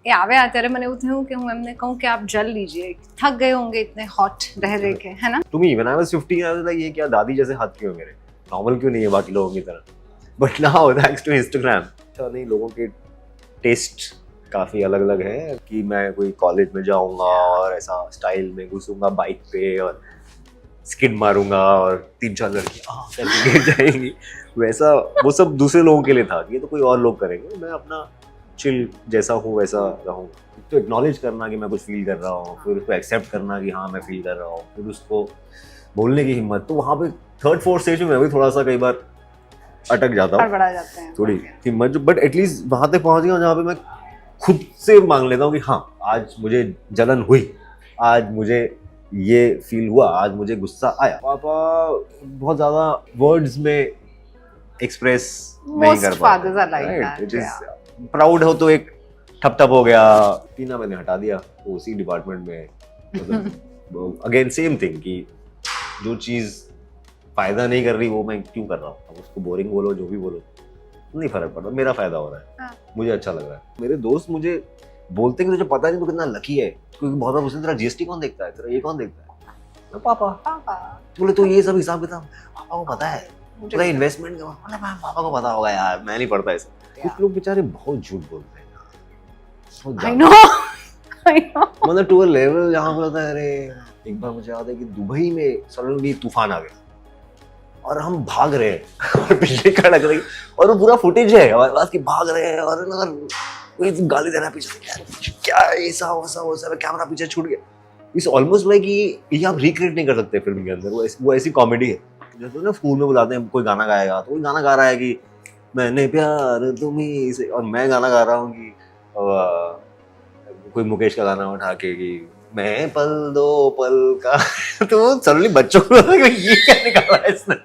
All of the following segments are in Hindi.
એ આવ્યા ત્યારે મને એવું થયું કે હું એમને કહું કે આપ જલ लीजिए, थक गए होंगे इतने हॉट रह रहे के, है ना? To me, when I was 15, I was like, ये क्या दादी जैसे हाथ क्यों है मेरे, नॉर्मल क्यों नहीं है बाकी लोगों की तरह. But now thanks to Instagram, अच्छा नहीं, लोगों के टेस्ट काफ़ी अलग अलग है कि मैं कोई कॉलेज में जाऊंगा और ऐसा स्टाइल में घुसूंगा बाइक पे और स्किड मारूंगा और 3-4 लड़कियाँ करके गिर जाएंगी. वैसा वो सब दूसरे लोगों के लिए था कि ये तो कोई और लोग करेंगे, मैं अपना चिल जैसा हूँ वैसा रहूँगा. तो एक्नॉलेज करना कि मैं कुछ फील कर रहा हूँ, फिर उसको एक्सेप्ट करना कि हाँ मैं फील कर रहा हूँ, फिर उसको बोलने की हिम्मत. तो वहाँ पे 3rd-4th स्टेज में मैं भी थोड़ा सा कई बार अटक जाता हूँ, हड़बड़ा जाते हैं थोड़ी हिम्मत. बट एटलीस्ट वहाँ तक पहुँच गया जहाँ पे मैं खुद से मांग लेता हूँ कि हाँ आज मुझे जलन हुई, आज मुझे ये फील हुआ, आज मुझे गुस्सा आया. पापा बहुत ज़्यादा वर्ड्स में एक्सप्रेस नहीं Most कर fathers are like Right? that, It is, yeah. Proud हो तो एक ठप ठप हो गया. टीना मैंने हटा दिया तो उसी डिपार्टमेंट में. मतलब अगेन सेम थिंग कि जो चीज़ फायदा नहीं कर रही वो मैं क्यों कर रहा हूँ. अब उसको बोरिंग बोलो जो भी बोलो नहीं फर्क पड़ता, मेरा फायदा हो रहा है. हाँ. मुझे अच्छा लग रहा है. मेरे दोस्त मुझे बोलते हैं कि तुझे पता नहीं तू कितना लकी है, क्योंकि बहुत बार पूछते तेरा जीएसटी कौन देखता है, तेरा ये कौन देखता है. मैं पापा. पापा बोले तो ये सब हिसाब किताब पापा को पता है, मुझे पूरा इन्वेस्टमेंट का पापा को पता होगा यार, मैं नहीं पढ़ता ऐसा. कुछ लोग बेचारे बहुत झूठ बोलते हैं यार. I know I know मतलब टू अ लेवल जहाँ बोलता है. अरे एक बार मुझे याद है कि दुबई में सडनली तूफान आ गया और हम भाग रहे हैं और बिजली कड़क रही और वो पूरा फुटेज है हमारे पास कि भाग रहे हैं और कोई गाली दे रहा है पीछे से, क्या ऐसा वैसा कैमरा पीछे छूट गया. इट्स ऑलमोस्ट लाइक ये आप रिक्रिएट नहीं कर सकते फिल्म के अंदर. वो ऐसी कॉमेडी है. जैसे ना स्कूल में बुलाते हैं कोई गाना गाएगा तो कोई गाना गा रहा है कि मैंने प्यार तुम्ही से, और मैं गाना गा रहा हूँ कि कोई मुकेश का गाना उठा के कि मैं पल दो पल का तो सडनली बच्चों को लगा कि ये क्या निकाला है इसने,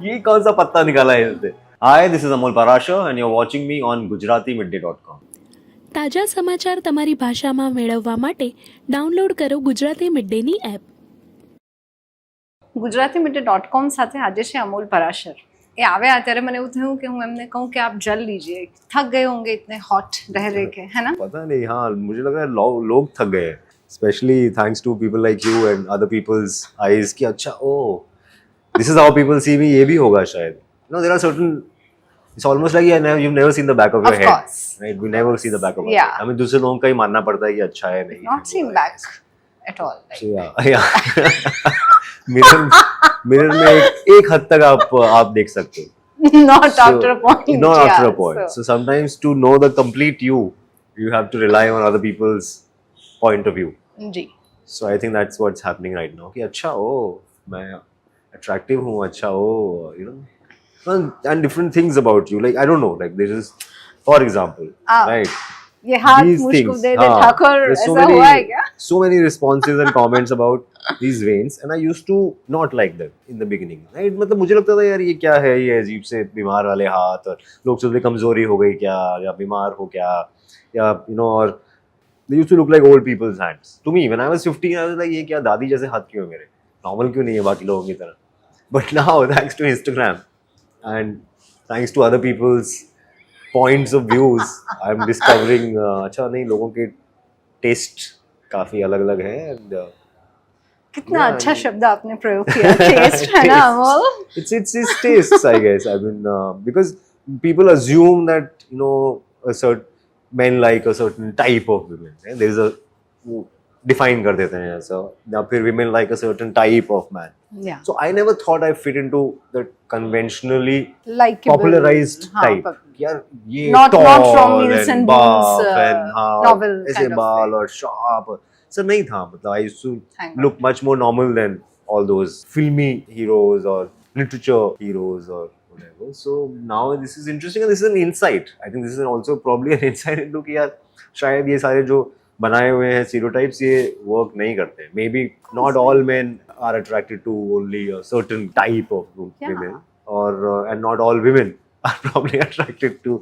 ये कौन सा पत्ता निकाला है इसने. Hi, this is Amol Parashar and you are watching me on gujaratimiddle.com. તાજા સમાચાર તમારી ભાષામાં મેળવવા માટે ડાઉનલોડ કરો ગુજરાતી મિડ ડેની એપ. ગુજરાતીમીડિયા.com સાથે આજે છે અમોલ પરાશર. એ આવ્યા ત્યારે મને એવું થયું કે હું એમને કહું કે आप जल लीजिए, थक गए होंगे इतने हॉट रह रहे के, है ना? पता नहीं, हाँ मुझे लग रहा है लोग थक गए हैं, specially thanks to people like you and other peoples eyes कि अच्छा oh this is how people see me. ये भी होगा शायद. No there are certain, it's almost like you've never seen the back of your Of head, course. right? We never see the back of our Yeah. head. I mean दूसरे लोगों का ही मानना पड़ता है कि अच्छा है नहीं. Not seen back at all. So, yeah. Mirror में एक हद तक आप देख सकते हो. Not after a point. Not yeah, after a point. So sometimes to know the complete you have to rely on other people's point of view. Ji. So I think that's what's happening right now. कि अच्छा ओ मैं attractive हूँ, अच्छा ओ you know, and different things about you. Like I don't know, like there is, for example, right? ये हाथ These मुझको things, दे दे हाँ, ठाकुर, there's ऐसा हुआ है क्या? so many responses and comments about these veins, and I used to not like them in the beginning. Right? मतलब मुझे लगता था यार ये क्या है, ये अजीब से बीमार वाले हाथ, और लोग सोचते कमजोरी हो गई क्या, या बीमार हो क्या, या you know, और they used to look like old people's hands. To me, when I was 15, I was like ये क्या दादी जैसे हाथ क्यों है मेरे, नॉर्मल क्यों नहीं है बाकी लोगों की तरह. But now thanks to Instagram and thanks to other people's points of views, I'm discovering अच्छा नहीं, लोगों के टेस्ट काफी अलग अलग है. And कितना Yeah, अच्छा I mean- शब्द आपने प्रयोग किया, टेस्ट है ना Amol? it's tastes, I guess. I mean, because people assume that you know a certain men like a certain type of women. Right? There is a define कर देते हैं ऐसा, या फिर women like a certain type of man. Yeah. So I never thought I fit into the conventionally Likeable. popularized हाँ, type. but यार ये Not from tall Nielsen and Boons, buff and हाँ, novel ऐसे kind of बाल thing. और sharp. सर नहीं था, मतलब I used to Thank God. look much more normal than all those filmy heroes or literature heroes or whatever. So now this is interesting and this is an insight. I think this is also probably an insight into कि यार शायद ये सारे जो बनाए हुए हैं stereotypes ये work नहीं करते. Maybe not all men are attracted to only a certain type of Yeah. women, or and not all women are probably attracted to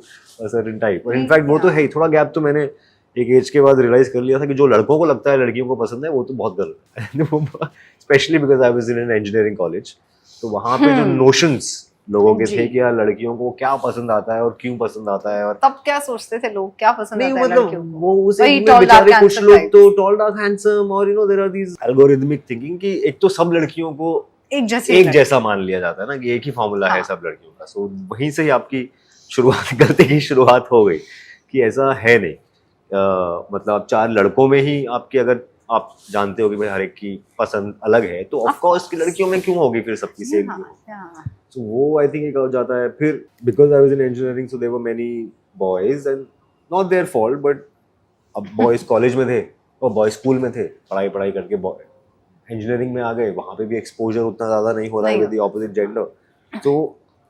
a certain type. और in fact वो तो है ही. थोड़ा गैप तो मैंने एक एज के बाद रियलाइज कर लिया था कि जो लड़कों को लगता है लड़कियों को पसंद है वो तो बहुत गलत है. Specially because I was in an engineering college, तो वहाँ पे जो नोशंस लोगों के जी। थे कि यार लड़कियों को क्या पसंद आता है और क्यों पसंद आता है। और तब क्या सोचते थे लोग, क्या पसंद नहीं आता है मतलब लड़कियों को? वो उस वही एक में tall, dark, बेचारे कुछ handsome लोग type. तो टॉल डार्क हैंडसम और there are these algorithmic thinking कि एक तो सब लड़कियों को एक जैसे एक जैसा मान लिया जाता है ना कि एक ही फॉर्मूला है हाँ। सब लड़कियों का। सो वहीं से ही आपकी शुरुआत गलती की शुरुआत हो गई कि ऐसा है नहीं। मतलब आप 4 लड़कों में ही आपकी अगर आप जानते हो कि भाई हर एक की पसंद अलग है तो ऑफ Of कोर्स course. की लड़कियों में क्यों होगी फिर सबकी सेम क्यों होगी। yeah. So वो आई थिंक एक हो जाता है। फिर because I was in engineering so there were many boys and not their fault but अब बॉयज कॉलेज में थे और बॉयज स्कूल में थे, पढ़ाई पढ़ाई करके इंजीनियरिंग में आ गए, वहाँ पे भी एक्सपोजर उतना ज़्यादा नहीं हो रहा है नहीं विद द ऑपोजिट जेंडर। तो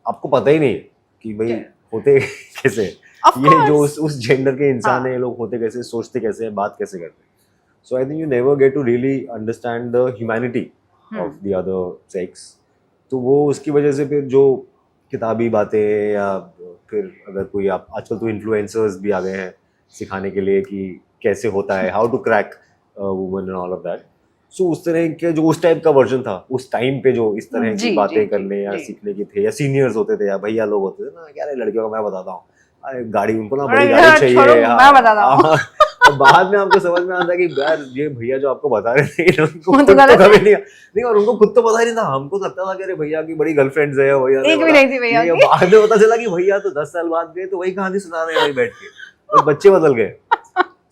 आपको पता ही नहीं कि भाई होते कैसे Of ये जो course. उस जेंडर के इंसान हाँ. है, ये लोग होते कैसे, सोचते कैसे हैं, बात कैसे करते हैं। So I think you never get to really understand the humanity of the other sex. तो वो उसकी वजह से फिर जो किताबी बातें या फिर अगर कोई आप आजकल तो इन्फ्लुएंसर्स भी आ गए हैं सिखाने के लिए कि कैसे होता है, how to crack woman and all of that. So उस तरह के जो उस टाइप का वर्जन था उस टाइम पे जो इस तरह जी, की बातें जी, करने या जी. सीखने की थे, या सीनियर्स होते थे या भैया लोग होते थे ना, क्या रे लड़कियों को मैं बताता हूँ, अरे गाड़ी उनको ना अरे बड़ी यार, गाड़ी चाहिए, छोड़ो, हाँ, मैं बताता हूँ. हाँ। और बाद में आपको समझ में आता है कि यार ये भैया जो आपको बता रहे थे उनको वो तो खुद तो गलत है. कभी नहीं, और उनको खुद तो पता ही नहीं था। हमको लगता था कि अरे भैया की बड़ी गर्लफ्रेंड्स है, भैया ने एक भी बोला, नहीं थी भैया ये की. बाद में पता चला कि भैया तो 10 साल बाद गए तो वही कहानी सुना रहे हैं वही बैठ के, और बच्चे बदल गए।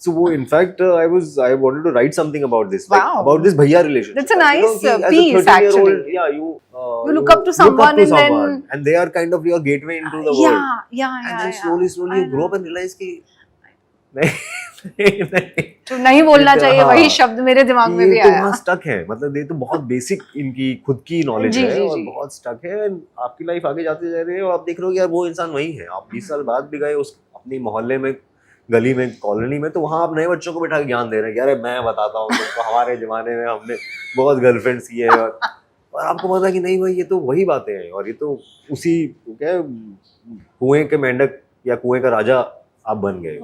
So वो in fact I wanted to write something about this, like Wow. about this bhaiya relationship. That's a Like, you know, nice कि as a piece 13-year-old, actually. yeah, you look up to someone and then- and they are kind of your gateway into the world. Yeah, And then slowly you grow up and realize कि नहीं, तो नहीं बोलना ये तो- चाहिए, हाँ, वही शब्द मेरे दिमाग में भी ये तो आया. वहाँ स्टक है, मतलब ये तो बहुत बेसिक इनकी खुद की नॉलेज जी, है जी, और जी. बहुत स्टक है। and आपकी लाइफ आगे जाते जा रही है और आप देख रहे हो कि यार वो इंसान वही है। आप 20 साल बाद भी गए उस अपनी मोहल्ले में, गली में, कॉलोनी में, तो वहाँ आप नए बच्चों को बैठा के ज्ञान दे रहे हैं कि अरे मैं बताता हूँ तुमको, हमारे जमाने में हमने बहुत गर्लफ्रेंड्स की है, और आपको पता है कि नहीं भाई ये तो वही बातें हैं और ये तो उसी क्या कुएं के मेंढक या कुएं का राजा आप बन गए,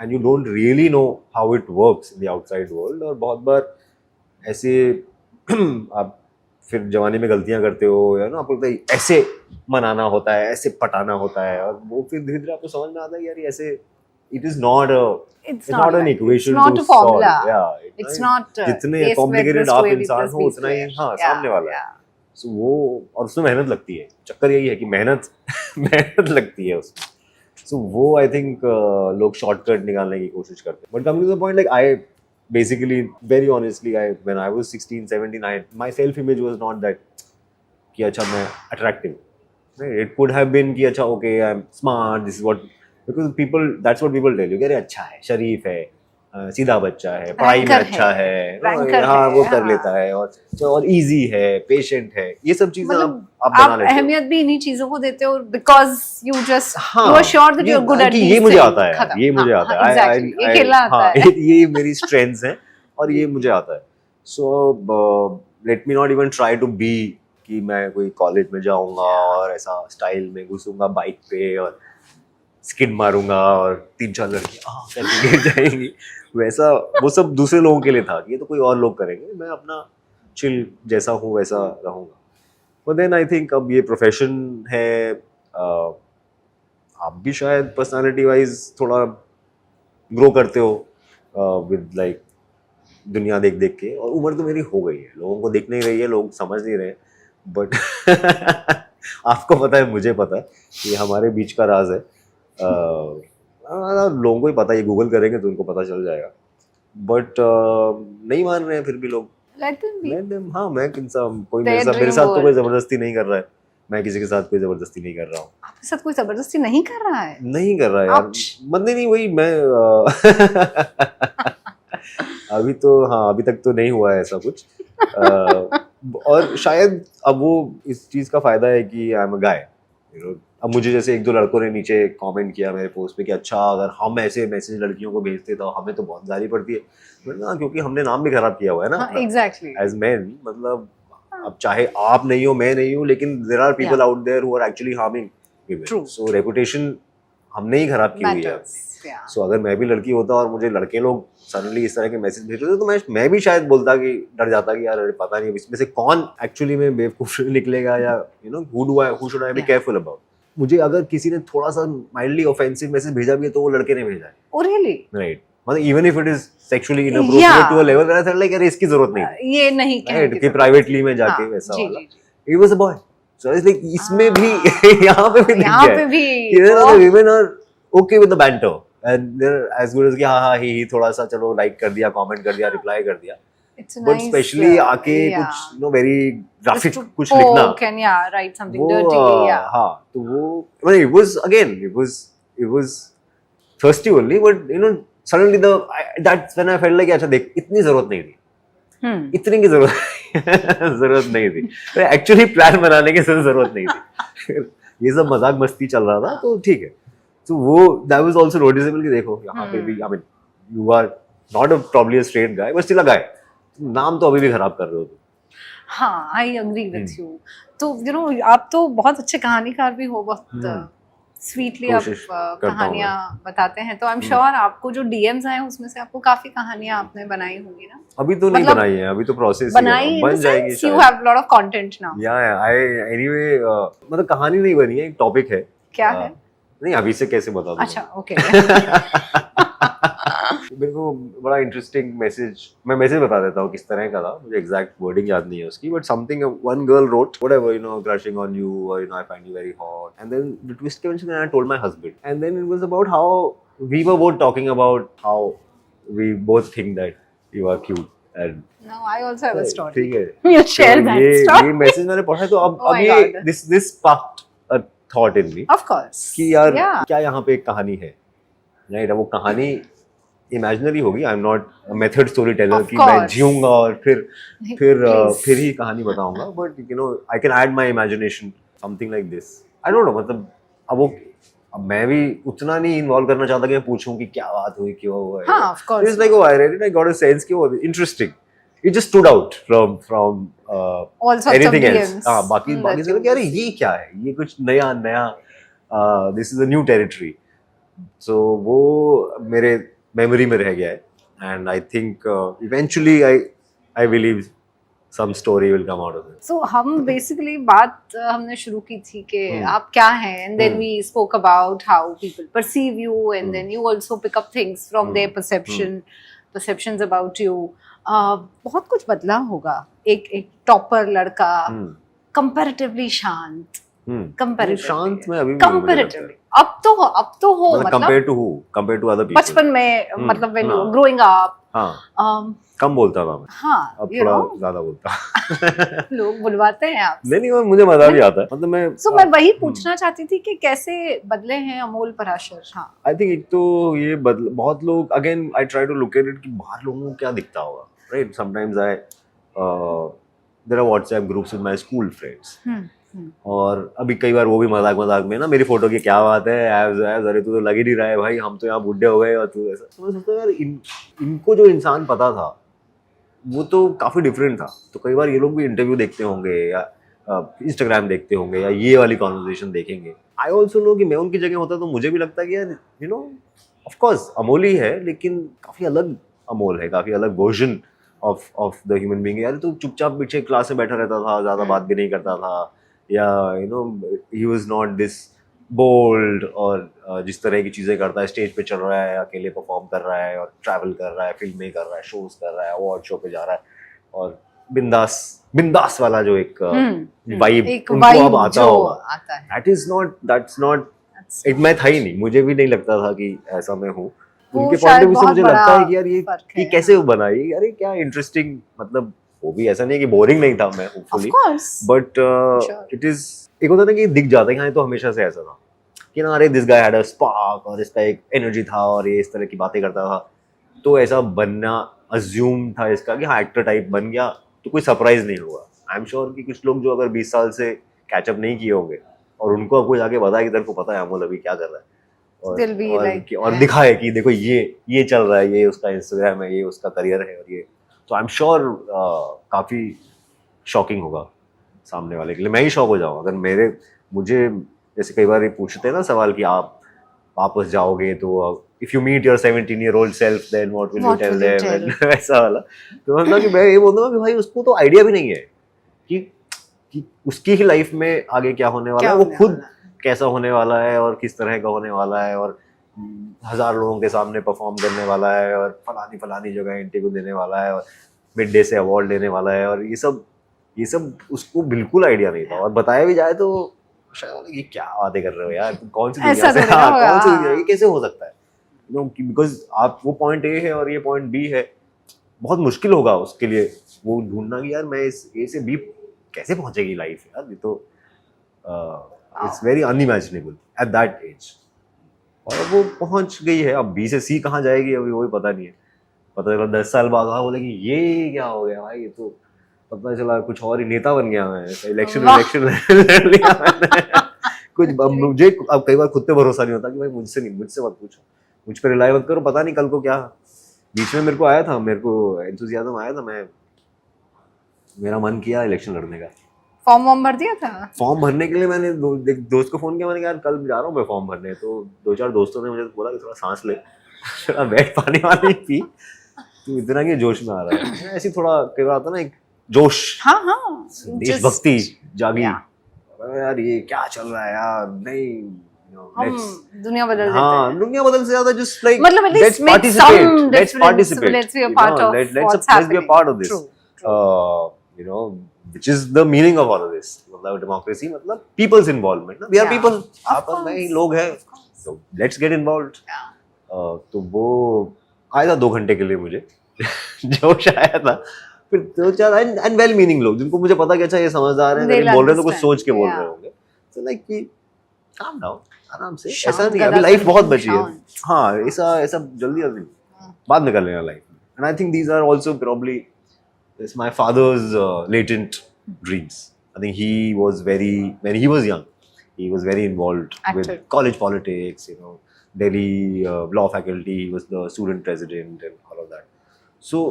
and you don't really know how it works in the outside world. और बहुत बार ऐसे आप फिर जवानी में गलतियां करते हो, या ना आपको लगता है ऐसे मनाना होता है, ऐसे पटाना होता है, और वो फिर धीरे धीरे आपको समझ में आता है यार ये ऐसे it is not It's not an like- equation it's not to a formula. solve. Yeah, It's not जितने A square complicated plus आप 2AB इंसान plus हो B उतना ही square. हाँ Yeah, सामने वाला है। yeah. So वो और उसमें मेहनत लगती है। चक्कर यही है कि मेहनत मेहनत लगती है उसमें। So वो I think लोग शॉर्टकट निकालने की कोशिश करते हैं। But coming to the point, like I basically very honestly when I was 16, 17, my self image was not that कि अच्छा मैं attractive. It could have been कि अच्छा okay I'm smart, this is what, because people that's what people tell you कि अरे अच्छा है, शरीफ है, सीधा बच्चा है, पढ़ाई में Ranker अच्छा है, है, ranker हाँ है, वो कर हाँ। लेता है, और इजी है, पेशेंट है, ये सब चीजें मतलब आप बना आप लेते हो। अहमियत भी इन्हीं चीजों को देते हो बिकॉज यू जस्ट हाँ, you are sure that you are good at कि ये मुझे आता है, ये मुझे आता है, एग्जैक्टली, ये खेलना आता हाँ, है. ये मेरी स्ट्रेंथ्स हैं और ये मुझे आता है। So let me not even try to be कि मैं कोई कॉलेज में जाऊंगा और ऐसा स्टाइल में घुसूंगा बाइक पे और स्किड मारूंगा और 3-4 लड़कियां करके गिर जाएंगी, वैसा वो सब दूसरे लोगों के लिए था कि ये तो कोई और लोग करेंगे, मैं अपना चिल जैसा हूँ वैसा रहूँगा। बट देन आई थिंक अब ये प्रोफेशन है, आप भी शायद पर्सनालिटी वाइज थोड़ा ग्रो करते हो विद लाइक दुनिया देख देख के, और उम्र तो मेरी हो गई है, लोगों को दिख नहीं रही है, लोग समझ नहीं रहे, बट आपको पता है, मुझे पता है, ये हमारे बीच का राज है। लोगों को ही पता है, ये गूगल करेंगे तो उनको पता चल जाएगा, बट नहीं मान रहे हैं फिर भी लोग। Let them be. Let them, हाँ, मैं इंसान कोई Their मेरे dream साथ तो कोई world. जबरदस्ती नहीं कर रहा है, मैं किसी के साथ कोई जबरदस्ती नहीं कर रहा हूँ, आपके साथ कोई जबरदस्ती नहीं कर रहा है. नहीं कर रहा है यार, Ouch. मतलब नहीं वही मैं अभी तो हाँ, अभी तक तो नहीं हुआ है ऐसा कुछ। और शायद अब वो इस चीज का फायदा है कि I am a guy, you know. अब मुझे जैसे 1-2 लड़कों ने नीचे कमेंट किया मेरे पोस्ट पे कि अच्छा अगर हम ऐसे मैसेज लड़कियों को भेजते तो हमें तो बहुत गाली पड़ती है, ना, क्योंकि हमने नाम भी खराब किया हुआ है ना एग्जैक्टली. एज मैन, मतलब अब चाहे आप नहीं हो, मैं नहीं हूँ, लेकिन there are people out there who are actually harming True. women, so reputation हमने ही खराब की हुई है। Matters, yeah. सो अगर मैं भी लड़की होता और मुझे लड़के लोग सडनली इस तरह के मैसेज भेज रहे थे तो मैं भी शायद बोलता कि डर जाता कि यार अरे पता नहीं इसमें से कौन एक्चुअली में बेवकूफ निकलेगा या you know who should I be careful about. मुझे अगर किसी ने थोड़ा सा माइल्डली ऑफेंसिव मैसेज भेजा भी है तो वो लड़के ने भेजा है, Oh really? राइट? मतलब even if it is sexually inappropriate to a level where I felt like यार इसकी जरूरत नहीं थी, ये नहीं कहने राइट? की कि जरूरत। प्राइवेटली में जाके हाँ, वैसा जी, वाला जी, जी। It was a boy. So it's like इसमें भी यहाँ पे भी दिख यहाँ गया पे है भी कि the women are okay with the banter and they're as good as कि हाँ ही थोड़ा सा चलो लाइक कर दिया, कमेंट कर दिया, रिप्लाई कर दिया, it's बट nice, स्पेशली आके yeah. कुछ you know very graphic Just to कुछ लिखना poke and yeah, write something वो dirty, yeah. हाँ तो वो it was again it was thirsty only but you know suddenly that's when I felt like अच्छा देख इतनी जरूरत नहीं थी, इतनी की जरूरत नहीं थी, एक्चुअली प्लान बनाने की जरूरत नहीं थी ये सब मजाक मस्ती चल रहा था तो ठीक है। तो वो दैट वाज आल्सो नोटिसेबल कि देखो यहाँ पे भी I mean you are not a probably a straight guy but still a guy, नाम तो अभी भी खराब कर रहे हो तुम। हाँ, आई अग्री विथ यू। तो यू नो आप तो बहुत अच्छे कहानीकार भी हो, बहुत स्वीटली आप कोशिश करता हूँ कहानियां बताते हैं, तो आई एम श्योर आपको जो डीएम्स आए उसमें से आपको काफी कहानियां आपने बनाई होंगी ना? अभी तो नहीं मतलब बनाई है, अभी तो प्रोसेस बनाई बन जाएगी you have lot of content now. या आई एनीवे मतलब कहानी नहीं बनी है, एक टॉपिक है। क्या है? नहीं अभी से कैसे बता दूं? अच्छा ओके। मेरे को बड़ा इंटरेस्टिंग मैं मैसेज बता देता हूँ किस तरह का था, मुझे एग्जैक्ट वर्डिंग याद नहीं है उसकी, but something one girl wrote whatever you know crushing on you और you know I find you very hot and then the twist came when I told my husband and then it was about how we were both talking about how we both think that you are cute and Now I also have a story. ठीक है, We'll share तो that ये story. मैसेज मैंने पढ़ा तो अब Oh my ये God. This sparked a thought in me Of course. कि यार Yeah. क्या यहाँ पे एक कहानी है, राइट? वो कहानी इमेजिनरी होगी, आई am not method story teller Of कि मैं course. जीऊंगा और फिर Please. ही कहानी बताऊंगा, but you know I can add my imagination something like this. I don't know मतलब अब मैं भी उतना नहीं इन्वॉल्व करना चाहता कि मैं पूछूं कि क्या बात हुई, क्यों हुआ है। हाँ, of course. It's like oh I read it, I got a sense कि वो interesting, it just stood out from All sorts of anything else। DMs. हाँ बाकी से कि अरे ये क्या है, ये कुछ नया this is a new territory। so वो मेरे मेमोरी में रह गया है and I think eventually I believe some story will come out of it। So हम बेसिकली बात हमने शुरू की थी कि आप क्या हैं, and then Hmm. We spoke about how people perceive you, and then you also pick up things from their perceptions about you. बहुत कुछ बदला होगा। एक टॉपर लड़का, कंपैरेटिवली शांत, कंपैरेटिवली शांत में अभी भी मुझे लगता है। कंपैरेटिवली अब तो हो मतलब कंपेयर टू अदर पीपल बचपन में मतलब व्हेन यू ग्रोइंग अप। हाँ कम बोलता था मैं, हाँ अब यू थोड़ा नो ज्यादा बोलता लोग बुलवाते हैं आप। नहीं और मुझे मजा भी आता है, मतलब मैं वही पूछना चाहती थी कि कैसे बदले हैं अमोल पराशर। हाँ आई थिंक एक तो ये बहुत लोग again I try to look at it कि बाहर लोगों को क्या दिखता होगा, right? Sometimes I there are WhatsApp groups with my school friends और अभी कई बार वो भी मजाक में ना मेरी फोटो की क्या बात है एब्स अरे तू तो लग ही नहीं रहा है भाई, हम तो यहाँ बुढ़े हो गए और तू ऐसा। तो मैं सोचता हूँ यार इनको जो इंसान पता था वो तो काफी डिफरेंट था। तो कई बार ये लोग भी इंटरव्यू देखते होंगे या इंस्टाग्राम देखते होंगे या ये वाली कॉन्वर्सेशन देखेंगे। आई ऑल्सो नो कि मैं उनकी जगह होता तो मुझे भी लगता कि यार you know of course Amol ही है लेकिन काफी अलग अमोल है, काफी अलग version of the human being. यार तू चुपचाप पीछे क्लास में बैठा रहता था, ज्यादा बात भी नहीं करता था, या you know he was not this bold और जिस तरह की चीजें करता है, स्टेज पे चल रहा है, अकेले परफॉर्म कर रहा है और ट्रैवल कर रहा है, फिल्में कर रहा है, शोज कर रहा है, अवार्ड शो पे जा रहा है और बिंदास वाला जो एक वाइब उनको अब आता होगा, दैट्स नॉट इट। मैं था ही नहीं, मुझे भी नहीं लगता था कि ऐसा मैं हूँ। उनके पॉइंट ऑफ व्यू से मुझे लगता है कि यार ये कैसे बना, ये अरे क्या इंटरेस्टिंग, मतलब वो भी ऐसा नहीं कि बोरिंग नहीं था मैं होपफुली, बट इट इज एक होता ना कि दिख जाता है। हाँ तो हमेशा से ऐसा था कि ना अरे this guy had a spark और इसका एक एनर्जी था और ये इस तरह की बातें करता था, तो ऐसा बनना अज्यूम था इसका कि हाँ एक्टर टाइप बन गया तो कोई सरप्राइज नहीं हुआ। आई एम श्योर कि कुछ लोग जो अगर 20 साल से कैचअप नहीं किए होंगे और उनको कोई आगे बताया कि तेरे को पता है अमोल अभी क्या कर रहा है और दिखाए कि देखो ये चल रहा है, ये उसका इंस्टाग्राम है, ये उसका करियर है, और ये तो आई एम श्योर काफी शॉकिंग होगा सामने वाले के लिए। मैं ही शॉक हो जाऊंगा अगर मुझे जैसे कई बार ये पूछते हैं ना सवाल कि आप वापस जाओगे तो if you meet your 17-year-old self then what will you What tell will you them tell? ऐसा वाला। तो मतलब कि मैं ये बोलता हूँ कि भाई उसको तो आइडिया भी नहीं है कि उसकी ही लाइफ में आगे क्या होने वाला क्या है, वो होने खुद वाला है? कैसा होने वाला है और किस तरह का होने वाला है, और 1000 लोगों के सामने परफॉर्म करने वाला है, और फलानी फलानी जगह इंटरव्यू देने वाला है, और मिड डे से अवार्ड लेने वाला है, और ये सब उसको बिल्कुल आइडिया नहीं था। और बताया भी जाए तो शायद ये क्या बातें कर रहे हो यार, तुम कौन सी दुनिया ऐसा से, थोड़ी ना हाँ, होगा, कौन सी दुनिया, हाँ। ये कैसे हो सकता है, यू नो, बिकॉज आप वो पॉइंट ए है और ये पॉइंट बी है, बहुत मुश्किल होगा उसके लिए वो ढूंढना कि यार मैं इस ए से बी कैसे पहुंचेगी लाइफ यार, ये तो it's very unimaginable at that age. और वो पहुंच गई है, अब बी से सी कहाँ जाएगी अभी वही पता नहीं है। पता चला 10 साल बाद हाँ बोलेगी ये क्या हो गया भाई, ये तो पता चला कुछ और ही नेता बन गया मैं, इलेक्शन वाह। लड़ लिया मैंने कुछ। अब मुझे अब कई बार खुद पे भरोसा नहीं होता कि भाई मुझसे मत पूछो, मुझ पे रिलाई मत करो, पता नहीं कल को क्या। बीच में मेरे को एंथुसियाज्म आया था, मेरा मन किया इलेक्शन लड़ने का। फॉर्म वॉर्म भर दिया था? फॉर्म भरने के लिए मैंने एक दोस्त को फोन किया, मैंने कहा यार कल जा रहा हूँ मैं फॉर्म भरने, तो 2-4 दोस्तों ने मुझे बोला कि थोड़ा सांस ले, थोड़ा बैठ, पानी वानी पी, तू इतना कि जोश में आ रहा है। ऐसी थोड़ा कई बार आता ना एक जोश, हाँ हाँ, देशभक्ति जागी। Yeah. अरे यार ये क्या चल रहा है यार, नहीं हम दुनिया बदल देते हाँ हैं। दुनिया बदल से ज्यादा जस्ट लाइक मतलब at least make some difference. Let's be a part of what's let's be a happening. part of this. True. You know, which is the meaning of all of this. मतलब democracy मतलब people's involvement ना, we are Yeah. people, Of आपस में ही course. लोग हैं, Of course. so let's get involved. Yeah. तो वो आया था 2 घंटे के लिए मुझे जोश आया था, फिर 2-4 एंड वेल मीनिंग लोग जिनको मुझे पता कि अच्छा ये समझदार हैं, They'll लेकिन बोल रहे हैं तो कुछ understand. सोच के बोल Yeah. रहे होंगे, so like कि calm down, आराम से, शांत ऐसा नहीं है, गला अभी लाइफ करके बहुत बची है। शांत। हाँ ऐसा जल्दी बाद में कर लेना लाइफ में। And I think these are also probably it's my father's latent dreams. I think he was very, when he was young he was very involved with Active. college politics, you know, Delhi law faculty, he was the student president and all of that. So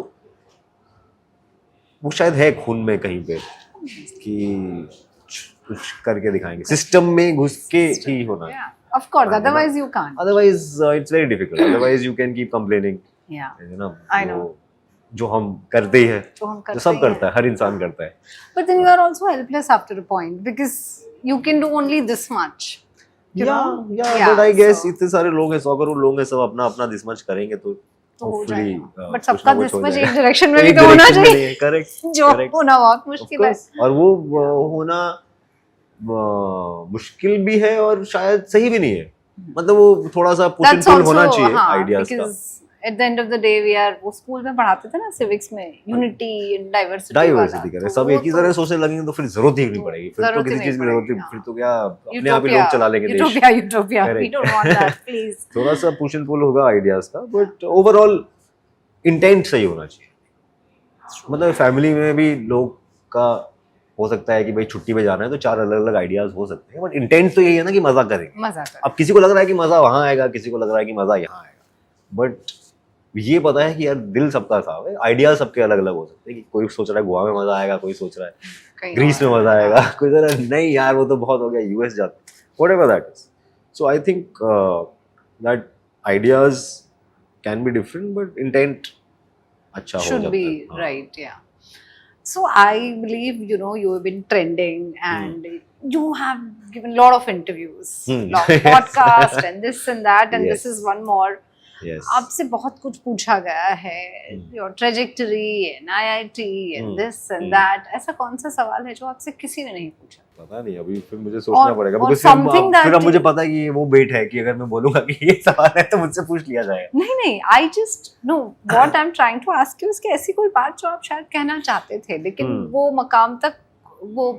वो शायद है खून में कहीं पे कि कुछ करके दिखाएंगे, सिस्टम में घुस के ही होना है। Yeah. Of course. Otherwise you can't. Otherwise it's very difficult. Otherwise you can keep complaining. Yeah. You know, I know. जो हम करते ही है, जो हम जो करते सब ही करता हैं। है, हर इंसान करता है। But then you are also helpless after a point because you can do only this much. You know? Yeah, but I guess so- इतने सारे लोग हैं, 100 करोड़ लोग हैं, सब अपना अपना दिस मच करेंगे तो तो हो hopefully, जाएगा। But कुछ सबका ना कुछ हो दिस मच जाएगा। एक डायरेक्शन में भी एक तो होना direction में चाहिए, नहीं है, correct, जो correct. होना बहुत Of मुश्किल है। course. और वो होना मुश्किल भी है और शायद सही भी नहीं है, मतलब वो थोड़ा सा पुश एंड That's पुल होना also, चाहिए हाँ, आइडियाज का। because at the end of the day we are, वो स्कूल में पढ़ाते थे ना civics में unity and diversity डाइवर्सिटी करें, तो सब एक ही वो तरह सोचने लगेंगे तो फिर जरूरत ही नहीं तो पड़ेगी, फिर तो जरूरत ही किसी नहीं चीज की जरूरत पड़ेगी, ही, फिर तो क्या अपने आप ही Utopia, लोग चला लेंगे देश। utopia, we Correct. don't want that, please. थोड़ा सा पुश एंड पुल होगा आइडियाज का, बट ओवरऑल इंटेंट सही होना चाहिए। मतलब फैमिली में भी लोग का हो सकता है कि भाई छुट्टी पे जाना है तो 4 अलग अलग आइडियाज हो सकते हैं, बट इंटेंट तो यही है ना कि मजा करेंगे। मजा कर अब किसी को लग रहा है कि मजा वहां आएगा, किसी को लग रहा है कि मजा यहाँ आएगा, बट ये पता है कि यार दिल सबका साफ है, आइडियाज सबके अलग अलग हो सकते हैं। कि कोई सोच रहा है गोवा में मजा आएगा, कोई सोच रहा है कहीं ग्रीस में और। मजा आएगा, कोई सोच रहा है नहीं यार वो तो बहुत हो गया यूएस जाते, whatever that is. So I think that ideas can be different but intent अच्छा हो should जाता be है। हाँ। right, yeah. So I believe, you know, you have been trending and you have given a lot of interviews, lot of podcasts and this and that, and this Yes. is one more. Yes. आपसे बहुत कुछ पूछा गया है, your trajectory and IIT and this and that. ऐसा कौन सा सवाल है जो आपसे किसी ने नहीं पूछा? पता नहीं, अभी फिर मुझे सोचना पड़ेगा, और because something that फिर अब मुझे पता है कि ये वो बेट है कि अगर मैं बोलूंगा कि ये सवाल है तो मुझसे पूछ लिया जाएगा। नहीं, I just no, what I'm trying to ask you is कि ऐसी कोई बात जो आप शायद कहना चाहते थे लेकिन वो मकाम तक वो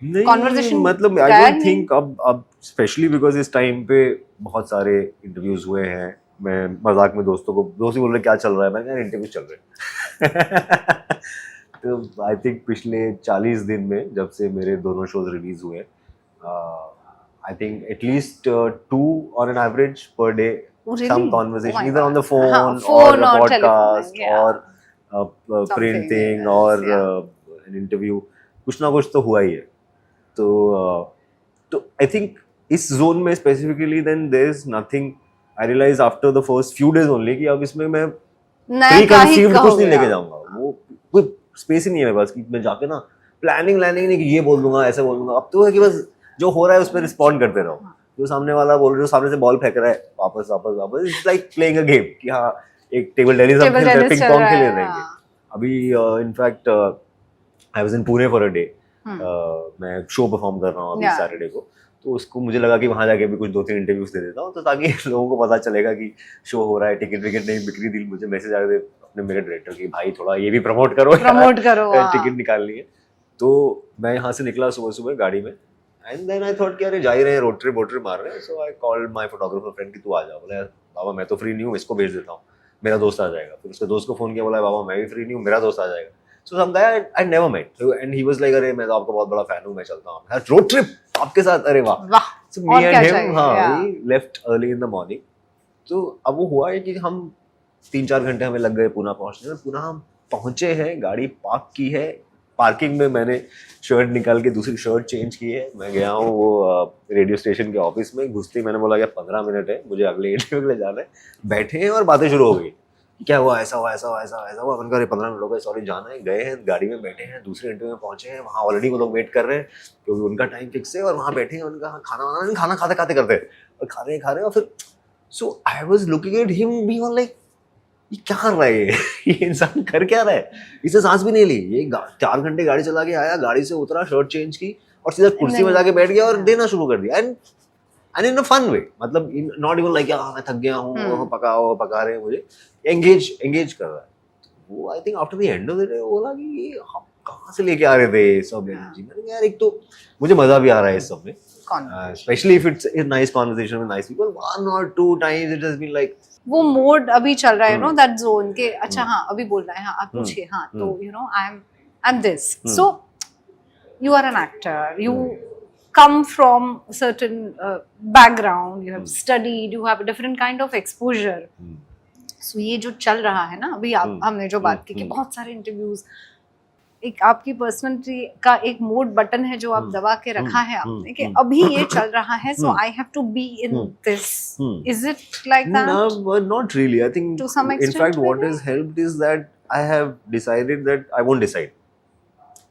conversation मतलब आई गया डोंट ही थिंक अब स्पेशली बिकॉज इस टाइम पे बहुत सारे इंटरव्यूज हुए हैं, मैं मजाक में दोस्त ही बोल रहे क्या चल रहा है, मैं इंटरव्यू चल रहे हैं तो आई थिंक पिछले 40 दिन में जब से मेरे दोनों शोज रिलीज हुए, I think at least 2 on an average per day, Really? some Oh conversation my either on the God. phone, हाँ, or phone a or podcast telephone, yeah. or print Something, thing yes, or yeah. an interview, कुछ ना कुछ तो हुआ ही है। तो आई थिंक इस जोन में specifically then there is nothing. I realise after the first few days only कि अब इसमें मैं नया प्री का ही कंसीव्ड कुछ नहीं कहोगे लेके आप। जाऊंगा. वो कोई स्पेस ही नहीं है मेरे पास कि मैं जाके ना प्लानिंग नहीं कि ये बोल दूंगा ऐसे बोल दूंगा. अब तो है कि बस जो हो रहा है उस पर रिस्पॉन्ड करते रहो. जो सामने वाला बोल रहा है, जो सामने से बॉल फेंक रहा है वापस वापस वापस, it's like playing a game कि हाँ एक टेबल टेनिस हम टेबल खेल रहे हैं, टेनिस पिंग चल पोंग रहा खेल है, रहे हैं. हाँ। अभी in fact I was in Pune for a day. Hmm. मैं शो परफॉर्म कर रहा हूँ अभी Yeah. सैटरडे को. तो उसको मुझे लगा कि वहां जाके भी कुछ 2-3 इंटरव्यूज दे देता हूँ, तो ताकि लोगों को पता चलेगा कि शो हो रहा है, टिकट विकेट नहीं बिक्री दी. मुझे मैसेज आए थे अपने मेरे डायरेक्टर की, भाई थोड़ा ये भी प्रमोट करो, प्रमोट करो, हाँ। टिकट निकालनी है. तो मैं यहाँ से निकला सुबह सुबह गाड़ी में, एंड देन आई थॉट कि अरे जा ही रहे हैं, रोड ट्रिप मार रहे हैं. So I called my photographer friend कि तू आ जा. बोला यार बाबा मैं तो फ्री नहीं हूँ, इसको भेज देता हूँ, मेरा दोस्त आ जाएगा. फिर उसके दोस्त को फोन किया, बोला बाबा मैं भी फ्री नहीं हूँ, मेरा दोस्त आ जाएगा. So some guy I never met and he was like अरे मैं तो आपका बहुत बड़ा फैन हूँ, मैं चलता हूँ रोड ट्रिप आपके साथ. अरे वाह. वाह, So और me क्या and him, चाहिए, हाँ, yeah. we left early in the morning. तो अब वो हुआ है कि हम 3-4 घंटे हमें लग गए पुणे पहुंचने में. पुणे हम पहुंचे हैं, गाड़ी पार्क की है, पार्किंग में मैंने शर्ट निकाल के दूसरी शर्ट चेंज की है. मैं गया हूँ वो रेडियो स्टेशन के ऑफिस में. घुसते ही मैंने बोला यार 15 मिनट है, मुझे अगले इंटरव्यू के लिए जाना है. बैठे हैं और बातें शुरू हो गई. क्या हुआ, ऐसा हुआ ऐसा हुआ ऐसा ऐसा हुआ. मैंने कहा 15 मिनट हो गए, सॉरी जाना है. गए हैं, गाड़ी में बैठे हैं, दूसरे इंटरव्यू में पहुंचे हैं. वहाँ ऑलरेडी वो लोग वेट कर रहे हैं क्योंकि उनका टाइम फिक्स है, और वहाँ बैठे हैं. उनका खाना खाते खाते करते हैं और खा रहे हैं. और फिर so I was looking at him being like ये क्या कर रहा है ये इंसान कर क्या रहा है. इसे सांस भी नहीं ली. ये 4 घंटे गाड़ी चला के आया, गाड़ी से उतरा, शर्ट चेंज की और सीधा कुर्सी में जाके बैठ गया और देना शुरू कर दिया. And in a fun way, मतलब नॉट इवन लाइक मैं थक गया हूँ, पका रहे हैं मुझे. एंगेज कर रहा है. वो I think after the end of the day बोला कि ये हम कहाँ से लेके आ रहे थे सब एनर्जी. मैंने कहा यार एक तो मुझे मजा भी आ रहा है इस सब में, specially if it's a nice conversation with nice people. 1 or 2 times it has been like वो मोड अभी चल रहा है, नो दैट जोन के. अच्छा हाँ अभी बोलना है, हाँ आप पूछिए. हाँ तो you know I am this. So you are an actor, you come from a certain background, you have studied, you have a different kind of exposure. So ये जो चल रहा है ना अभी, आप हमने जो बात की कि बहुत सारे इंटरव्यूज, एक आपकी पर्सनालिटी का एक मोड बटन है जो आप दबा के रखा है आपने कि अभी ये चल रहा है, so I have to be in this. Is it like that? No, but not really. I think To some in extent, fact what maybe? has helped is that I have decided that I won't decide.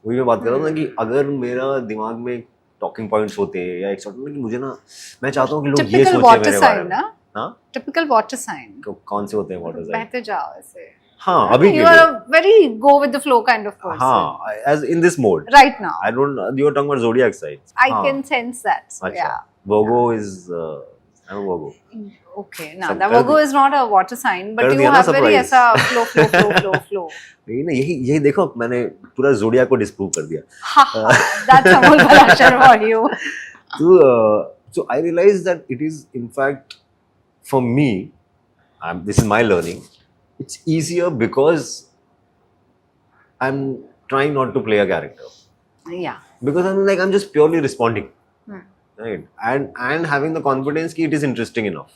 वही मैं बात कर रहा हूँ ना कि अगर मेरा दिमाग में टॉकिंग पॉइंट्स होते हैं या एक सॉर्ट में कि मुझे ना, मैं चाहता हूँ कि लोग ये Typical सोचे water मेरे sign बारे में. ना? हाँ, Typical water sign. कौन से होते हैं वाटर साइन? बहते जाओ ऐसे. हाँ अभी You are a very go with the flow kind of person. हाँ as in this mode. Right now. I don't. You are talking about zodiac signs. I can sense that. So अच्छा. yeah. Virgo is. I'm a Virgo. Okay. Now सब the कर Virgo दिया. is not a water sign, but कर you दिया ना have very surprise. ऐसा flow. नहीं ना, यही देखो मैंने पूरा जोडियाक को डिस्प्रूव कर दिया. Ha ha. That's Amol Palashar for you. So I realized that it is in fact for me, this is my learning. It's easier because I'm trying not to play a character. Yeah. Because I'm just purely responding. Hmm. Right? And having the confidence कि it is interesting enough.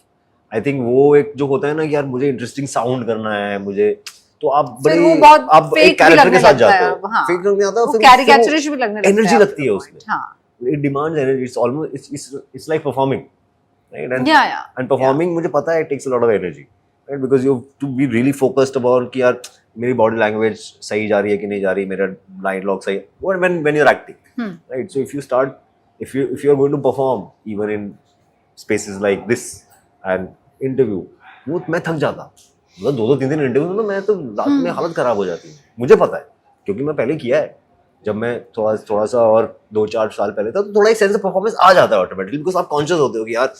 I think वो एक जो होता है ना कि यार मुझे interesting sound करना है, मुझे तो आप फिर बड़े वो बहुत आप fake एक भी कैरेक्टर लगने के साथ लगता जाते है, हो. हाँ. फेक लगने आता है, वो फिर caricature भी लगने लगता है. एनर्जी लगती है उसमें. हाँ. It demands energy. It's almost it's like performing. Right? Yeah. And performing मुझे पता है it takes a lot of energy. Right? Because you have to be really focused about कि यार मेरी body language सही जा रही है कि नहीं जा रही, मेरा dialogue सही है. When you're acting. Right? So if you are going to perform even in spaces like this and interview, वो मैं थक जाता. मतलब 2-3 इंटरव्यू में मैं तो रात में हालत खराब हो जाती है. मुझे पता है क्योंकि मैं पहले किया है. जब मैं थोड़ा सा और 2-4 साल पहले था तो थोड़ा एक सेंस ऑफ परफॉर्मेंस आ जाता है ऑटोमेटिकली, बिकॉज आप कॉन्शियस होते हो कि यार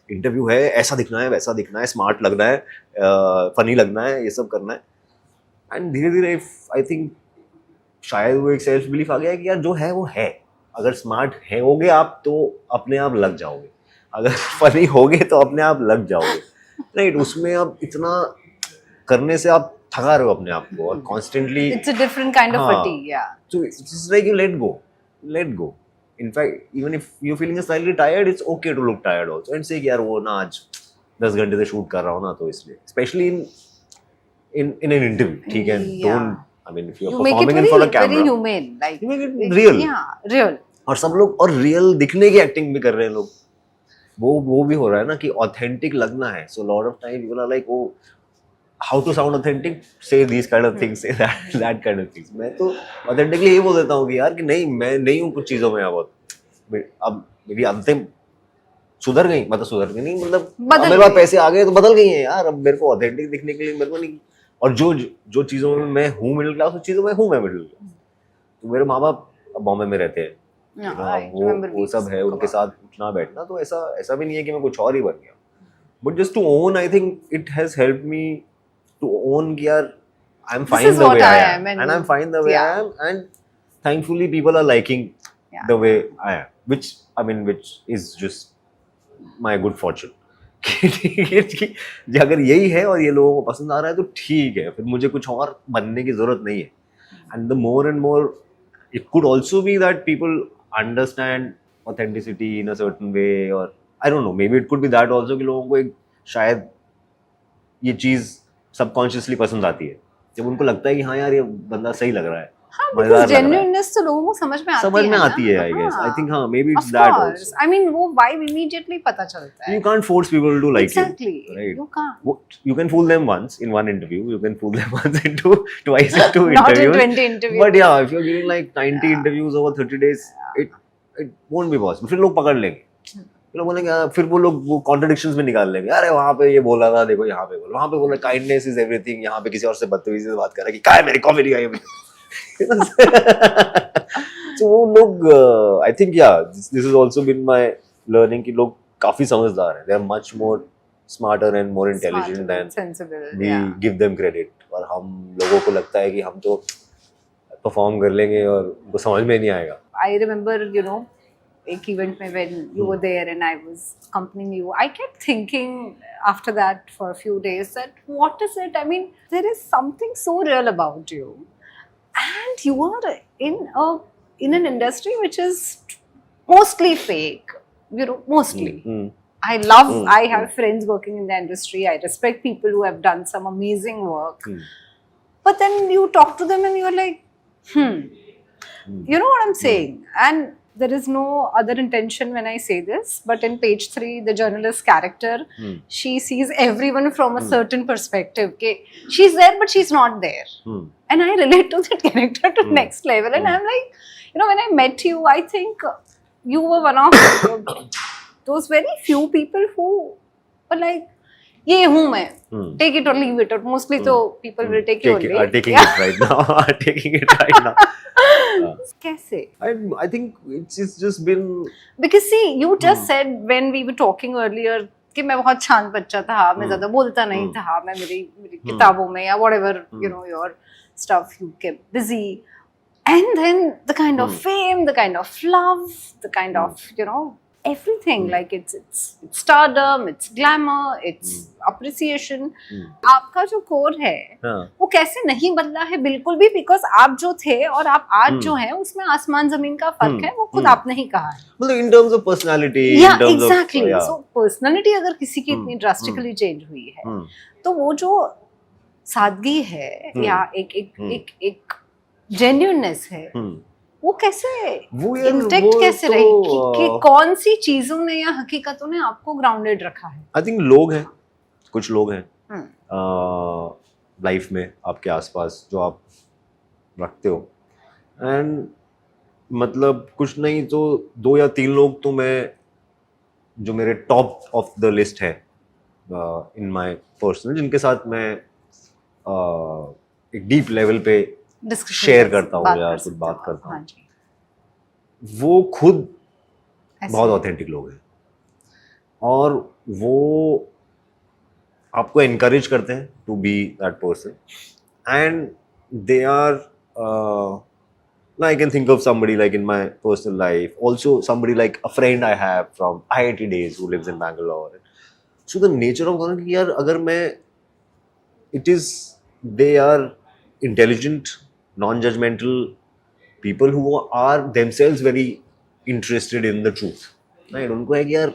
इंटरव्यू है, ऐसा दिखना है, वैसा दिखना है, स्मार्ट लगना है, फनी लगना है, ये सब करना है. एंड धीरे धीरे आई थिंक शायद वो एक सेल्फ बिलीफ आ गया कि यार जो है वो है. अगर स्मार्ट है होगे आप तो अपने आप लग जाओगे, अगर फनी होगे तो अपने आप लग जाओगे. राइट? उसमें आप इतना करने से आप थका रहे हो अपने आप को और constantly. It's a different kind of fatigue. Yeah. So it's like you let go. In fact, even if you're feeling slightly tired, it's okay to look tired also. And say कि यार वो ना आज 10 घंटे से शूट कर रहा हूँ ना, तो इसलिए. Especially in an interview, ठीक है. Yeah. Don't. I mean, if you're You make it performing in front of very camera, humane. Like you make it real. Yeah, real. और सब लोग और real दिखने की एक्टिंग भी कर रहे हैं लोग. वो भी हो रहा है ना कि ऑथेंटिक लगना है. So lot of time people are like oh how to sound authentic, say these kind of things, say that kind of things. मैं तो ऑथेंटिकली यही बोल देता हूँ कि यार कि नहीं, मैं नहीं हूँ कुछ चीज़ों में. अब मेरी अंतिम सुधर गई, मतलब सुधर गई नहीं, मतलब बदल मेरे पास गई। पैसे आ गए तो बदल गई हैं यार. अब मेरे को ऑथेंटिक दिखने के लिए मेरे को नहीं, और जो चीज़ों में मैं हूँ मिडिल क्लास, उस चीज़ों में हूँ मैं मिडिल क्लास. तो मेरे माँ बाप अब बॉम्बे में रहते हैं, Yeah, you know, I remember वो we सब है, spoke उनके about साथ उठना बैठना, तो ऐसा भी नहीं है कि मैं कुछ और ही बन गया. But just to own, I think it has helped me to own कि यार I am This fine is the what way I I am, am, and and I am fine the way yeah. I am, and thankfully people are liking Yeah. the way I am, which is just my good fortune. कि अगर यही है और ये लोगों को पसंद आ रहा है तो ठीक है, फिर मुझे कुछ और बनने की जरूरत नहीं है. And the more and more it could also be that people understand authenticity in a certain way, or I don't know, maybe it could be that also कि लोगों को एक शायद ये चीज सबकॉन्शियसली पसंद आती है जब उनको लगता है कि हाँ यार ये बंदा सही लग रहा है, हाँ, मजेदार because लग रहा है. genuineness तो लोगों को समझ में आती है, I guess. हाँ. I think हाँ, maybe it's Of that course. also. I mean, वो vibe immediately पता चलता है. You can't force people to like Exactly. you, right? You can't. You can fool them once in one interview. You can fool them once into twice into Not in interviews. 20 interviews. But yeah, if you're giving like 90 interviews over 30 days, it won't be possible. फिर लोग पकड़ लेंगे. फिर लोग बोलेंगे, फिर वो लोग वो contradictions में निकाल लेंगे. अरे वहाँ पे ये बोला था, देखो यहाँ पे बोला, वहाँ पे बोला kindness is everything, यहाँ पे किसी और से बदतमीजी से बात कर रहा है कि क्या है मेरी कॉफी नहीं आई अभी. So वो लोग, I think yeah, this has also been my learning कि लोग काफी समझदार हैं. They are much more smarter and more intelligent Smart, than sensible. we Yeah. give them credit. और हम लोगों को लगता है कि हम तो परफॉर्म कर लेंगे और उनको समझ में नहीं आएगा. I remember, you know, एक event में when you were there and I was accompanying you, I kept thinking after that for a few days that what is it? I mean, there is something so real about you, and you are in an industry which is mostly fake. You know, mostly. I have friends working in the industry. I respect people who have done some amazing work. But then you talk to them and you're like, you know what I'm saying? And there is no other intention when I say this, but in page 3, the journalist character, she sees everyone from a certain perspective. Okay? She's there, but she's not there. And I relate to that character to next level. And I'm like, you know, when I met you, I think you were one of those very few people who were like, ये हूँ मैं, take it or leave it, or mostly तो people will take you only. Taking it right now. Taking it right now. कैसे? I think it's just been. Because see, you just said when we were talking earlier कि मैं बहुत शांत बच्चा था, मैं ज़्यादा बोलता नहीं था, मैं मेरी किताबों में या whatever, you know, your stuff you kept busy, and then the kind of fame, the kind of love, the kind of, you know, everything, like it's stardom, it's glamour, it's appreciation. आपका जो कोर है वो कैसे नहीं बदला है बिल्कुल भी, because आप जो थे और आप आज जो हैं उसमें आसमान जमीन का फर्क है, वो खुद आपने ही कहा है. मतलब in terms of personality, yeah, in terms exactly. of, yeah. So personality अगर किसी की इतनी drastically change हुई है, तो वो जो सादगी है या एक genuineness है, वो कैसे इंटेक्ट कैसे रही कि कौन सी चीजों ने या हकीकतों ने आपको ग्राउंडेड रखा है? आई थिंक लोग हैं, कुछ लोग हैं लाइफ में आपके आसपास जो आप रखते हो, एंड मतलब कुछ नहीं तो 2 या 3 लोग तो मैं, जो मेरे टॉप ऑफ द लिस्ट है इन माय पर्सनल, जिनके साथ मैं एक डीप लेवल पे शेयर करता हूँ या कुछ बात करता हूँ. वो खुद बहुत ऑथेंटिक लोग हैं और वो आपको एनकरेज करते हैं to be that person, and they are I can think of somebody like in my personal life, also somebody like a friend I have from IIT days who lives in Bangalore. So the nature of that, यार अगर मैं, they are intelligent, non-judgmental people who are themselves very interested in the truth. Right? उनको है कि यार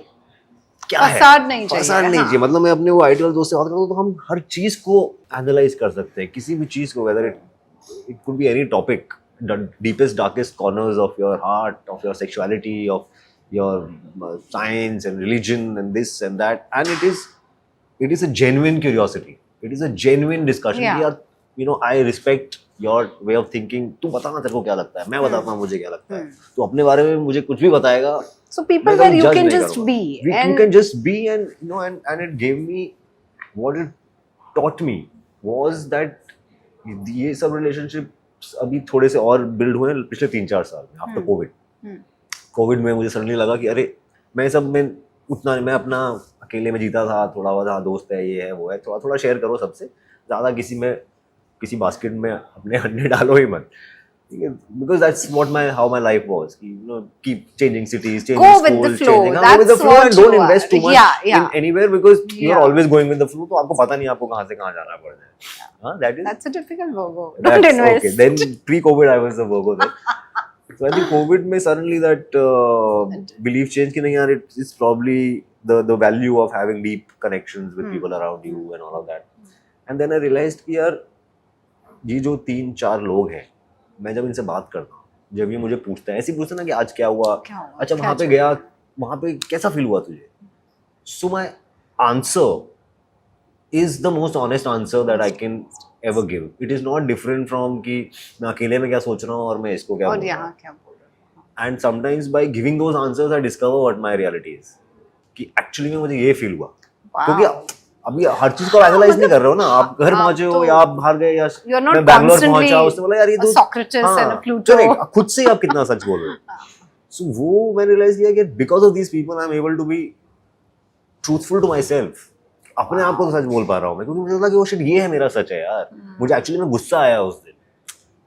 क्या है, फसाद नहीं चाहिए. मतलब मैं अपने वो आइडियल दोस्त से बात करता हूँ तो हम हर चीज को एनालाइज कर सकते हैं, किसी भी चीज को, whether it could be any topic, the deepest darkest corners of your heart, of your sexuality, of your science and religion and this and that, and it is a genuine curiosity, it is a genuine discussion Yeah. कि यार I respect your way of thinking, तू बता ना तेरे को क्या लगता है, मैं बताता हूँ मुझे क्या लगता है, तू अपने बारे में मुझे कुछ भी बताएगा, So people मैं where कभी you judge can नहीं just करूँगा. be, You and can just be, and it gave me what it taught me was that ये सब relationships अभी थोड़े से और build हुए हैं पिछले 3-4 साल में after COVID. कोविड में मुझे सडनली लगा कि अरे मैं सब में उतना, मैं अपना अकेले में जीता था, थोड़ा बहुत हाँ दोस्त है, ये है वो है, थोड़ा थोड़ा शेयर करो सबसे, ज़्यादा किसी बास्केट में अपने अंडे डालो ही मत, ठीक है, because that's what how my life was, कि keep changing cities, changing Go with the schools, flow. changing, That's go with the flow what and don't you are. invest too much Yeah. in anywhere because you are Yeah. always going with the flow, तो आपको पता नहीं आपको कहाँ से कहाँ जाना पड़ जाए. हाँ, that's a typical Virgo. that's Don't invest. okay. Then pre-COVID I was a Virgo then. So I think COVID में suddenly that belief change कि नहीं यार, it's probably the value of having deep connections with people around you and all of that. And then I realized कि यार ये जो 3-4 लोग हैं, मैं जब इनसे बात करता हूँ, जब ये मुझे पूछते हैं, ऐसे ही पूछते हैं ना कि आज क्या हुआ, अच्छा वहाँ पे गया, वहाँ पे कैसा फील हुआ तुझे, so my answer is the most honest answer that I can ever give. It is not different from कि मैं अकेले में क्या सोच रहा हूँ और मैं इसको क्या बोल और रहा यहाँ हूँ. क्या बोल रहा हूँ. And sometimes by giving those answers I discover what my reality is. कि actually में मुझे ये फील हुआ. क्योंकि अभी हर चीज को एनालाइज नहीं कर रहे हो ना, आप घर पहुंचे हो या आप बाहर गए या मैं बैंगलोर पहुंचा, उसने बोला यार ये तो Socrates and a Pluto. खुद से ही आप कितना सच बोल रहे हो. So वो मैंने रियलाइज किया कि because of these people I am able to be truthful to myself. अपने आप को तो सच बोल पा रहा हूँ मैं, क्योंकि मुझे लगा कि वो शिट ये है मेरा सच है यार. मुझे एक्चुअली में गुस्सा आया उस दिन.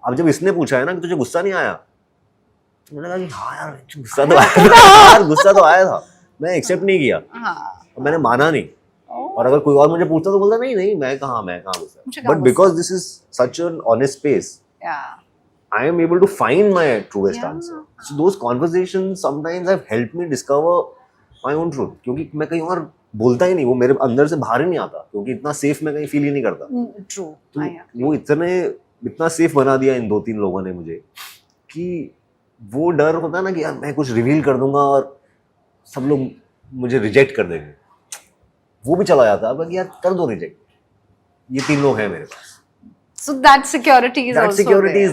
अब जब इसने पूछा है ना कि तुझे गुस्सा नहीं आया, तो मुझे लगा कि हाँ यार गुस्सा तो आया था यार, गुस्सा तो आया था, मैं एक्सेप्ट नहीं किया, मैंने माना नहीं. और अगर कोई और मुझे पूछता तो बोलता नहीं मैं कहाँ गुस्सा. But because this is such an honest space, I am able to find my truest answer. So those conversations sometimes have helped me discover my own truth. क्योंकि मैं कहीं और बोलता ही नहीं, वो मेरे अंदर से बाहर ही नहीं आता, क्योंकि इतना सेफ मैं कहीं फील ही नहीं करता. True. तो वो इतना सेफ बना दिया इन 2-3 लोगों ने मुझे, कि वो डर होता है ना कि यार मैं कुछ रिवील कर दूंगा और सब लोग मुझे रिजेक्ट कर देंगे, वो भी चला जाता है कि यार कर दो रिजेक्ट, ये 3 लोग हैं मेरे पास. So that security is also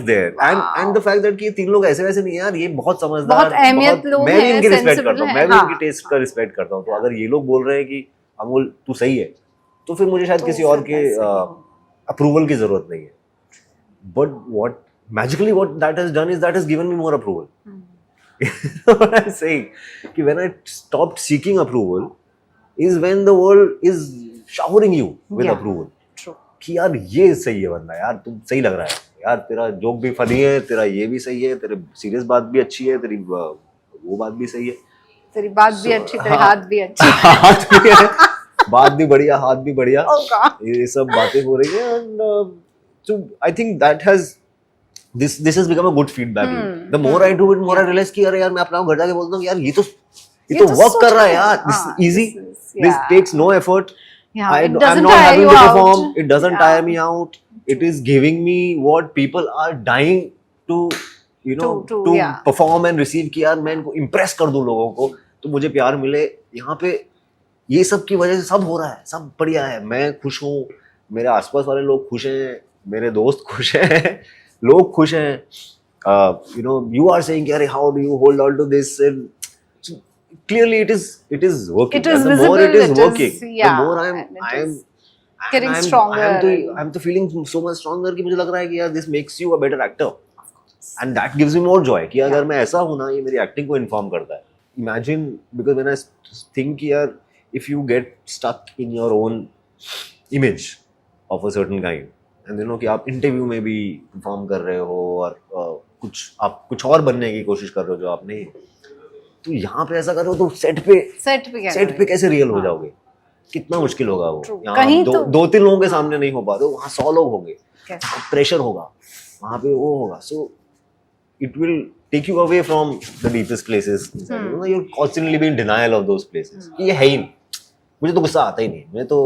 there. And the fact that कि ये 3 लोग ऐसे वैसे नहीं है यार, ये बहुत समझदार, बहुत अहमियत लोग हैं, मैं भी इनकी रिस्पेक्ट करता हूँ, मैं भी हाँ. इनकी टेस्ट का रिस्पेक्ट करता हूँ. तो अगर ये लोग बोल रहे हैं कि अमोल तू सही है, तो फिर मुझे शायद किसी और के अप्रूवल की जरूरत नहीं है. But what that has done is that has given me more approval. What I'm saying, कि when I stopped seeking approval is when the world is showering you with approval. कि यार ये सही है बंदा, यार तुम सही लग रहा है, यार तेरा जोक भी फनी है, तेरा ये भी सही है, तेरे सीरियस बात भी अच्छी है, तेरी वो बात भी सही है, तेरी बात भी अच्छी, तेरे हाथ भी अच्छे, हाथ भी है, बात भी बढ़िया, हाथ भी बढ़िया, ये सब बातें हो रही है. And so I think that has this has become a good feedback. The more I do it, more I realize कि यार मैं अपना घर जाके बोलता हूँ यार ये तो वर्क कर रहा है यार, this is easy, this takes no effort. I'm not having to perform. It doesn't tire me out. It is giving me what people are dying to, to perform and receive. कि यार मैं इनको impress कर दूं लोगों को, तो मुझे प्यार मिले. यहाँ पे ये सब की वजह से सब हो रहा है, सब बढ़िया है, मैं खुश हूँ, मेरे आसपास वाले लोग खुश हैं, मेरे दोस्त खुश हैं, लोग खुश हैं. You are saying कि अरे how do you hold on to this? And clearly it is working. It is the visible, more it is working, the more I am getting stronger. I'm feeling so much stronger कि मुझे लग रहा है कि यार this makes you a better actor, and that gives me more joy कि अगर मैं ऐसा हूँ ना, ये मेरी acting को inform करता है. Imagine, because when I think कि यार if you get stuck in your own image of a certain kind, and कि आप इंटरव्यू में भी परफॉर्म कर रहे हो और आप कुछ और बनने की कोशिश कर रहे हो जो आप नहीं, तो यहाँ पे ऐसा कर रहे हो तो सेट पे कैसे रियल हो जाओगे, कितना मुश्किल होगा वो. यहाँ 2-3 लोगों के सामने नहीं हो पा रहे हो, वहाँ 100 लोग होंगे, प्रेशर होगा, वहाँ पे वो होगा. So it will take you away from the deepest places. You constantly be in denial of those places. ये है ही नहीं, मुझे तो गुस्सा आता ही नहीं, मैं तो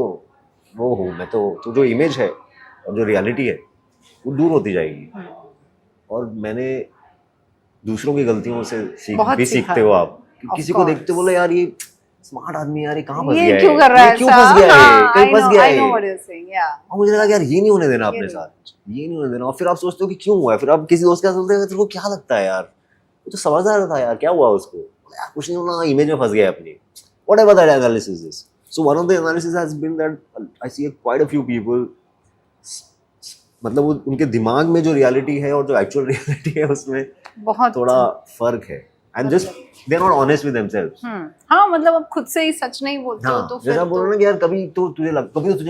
वो हूँ, मैं तो जो इमेज है और जो रियलिटी है वो दूर होती जाएगी. और मैंने दूसरों की गलतियों से सीखते हो आप, किसी को देखते बोले यार ये स्मार्ट आदमी यार, ये कहाँ फंस ये गया है, क्यों कर रहा है ये क्यों ऐसा? फंस गया है, हाँ, कहीं फंस गया I know है। what you're saying, yeah. और मुझे लगा यार ये नहीं होने देना ये अपने नहीं साथ, ये नहीं होने देना। और फिर आप सोचते हो कि क्यों हुआ है, फिर आप किसी दोस्त के साथ बोलते हो तेरे को क्या लगता है यार, वो तो समझदार था यार, क्या हुआ उसको, यार कुछ नहीं होना, इमेज में फंस गया है अपनी। Whatever that analysis is. So one of the analysis has been that I see quite a few people, मतलब वो उनके दिमाग में जो रियलिटी है और जो एक्चुअल रियलिटी है उसमें बहुत थोड़ा फर्क है, and just they are not honest with themselves. हाँ, मतलब अब खुद से ही सच नहीं बोलते हो हाँ, तो फिर जैसा बोल तो रहे ना कि यार कभी तो तुझे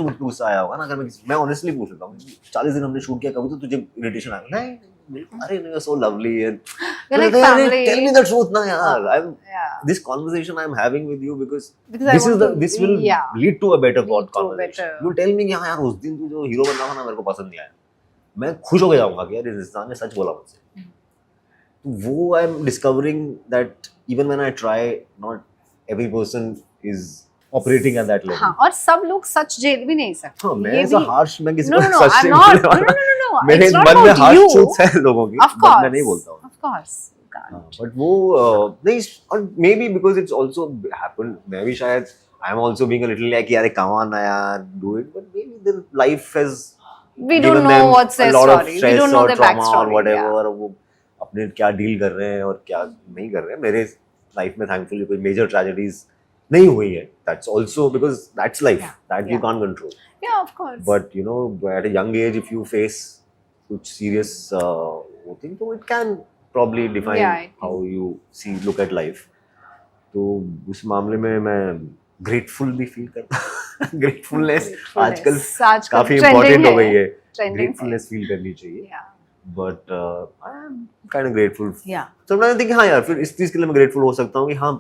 मुझ पे गुस्सा आया होगा ना, अगर मैं ऑनेस्टली पूछ लेता हूँ 40 दिन हमने शूट किया, कभी तो तुझे इरिटेशन आया? नहीं, अरे you are so lovely and like family. Tell me the truth ना यार, I am yeah, this conversation I am having with you because because I want to, this will yeah, lead to a better lead to a conversation. better- You tell me कि हाँ यार उस दिन तू जो हीरो बन रहा था ना मेरे को पसंद नहीं आया, मैं खुश हो जाऊंगा कि यार इस इंसान ने सच बोला मुझसे। तो वो I am discovering that even when I try, not every person is operating eight that level. हाँ, और सब लोग सच झेल भी नहीं सकते। हाँ, मैं ये ऐसा भी हार्श, मैं किसी no, को no, no, सच I'm नहीं not. बोलने No, वाला। no, no, no, no. मेरे It's not मन में about हार्श you. ट्रूथ्स हैं लोगों की, Of but course, मैं नहीं बोलता हूँ। of course, you can't. But वो नहीं, और may be because it's also happen, मैं भी शायद I am also being a little like यार कम ऑन यार do it, but may be their life has We don't know what's their story. We don't know their backstory. Whatever, Yeah. और वो अपने क्या डील कर रहे हैं और क्या नहीं कर रहे हैं। मेरे लाइफ में थैंकफुली कोई मेजर ट्रेजेडीज नहीं हुई है, that's also because that's life, that you Yeah. Can't control. Yeah, of course. But you know at a young age if you face कुछ सीरियस वो थिंग, तो it can probably define Yeah, I think. how you see look at life. तो उस मामले में मैं grateful भी feel करता gratefulness आजकल काफी important हो गई है, gratefulness feel करनी चाहिए। Yeah. But I am kind of grateful. Yeah. So मैं think हाँ यार, फिर इस चीज के लिए मैं grateful हो सकता हूँ कि हाँ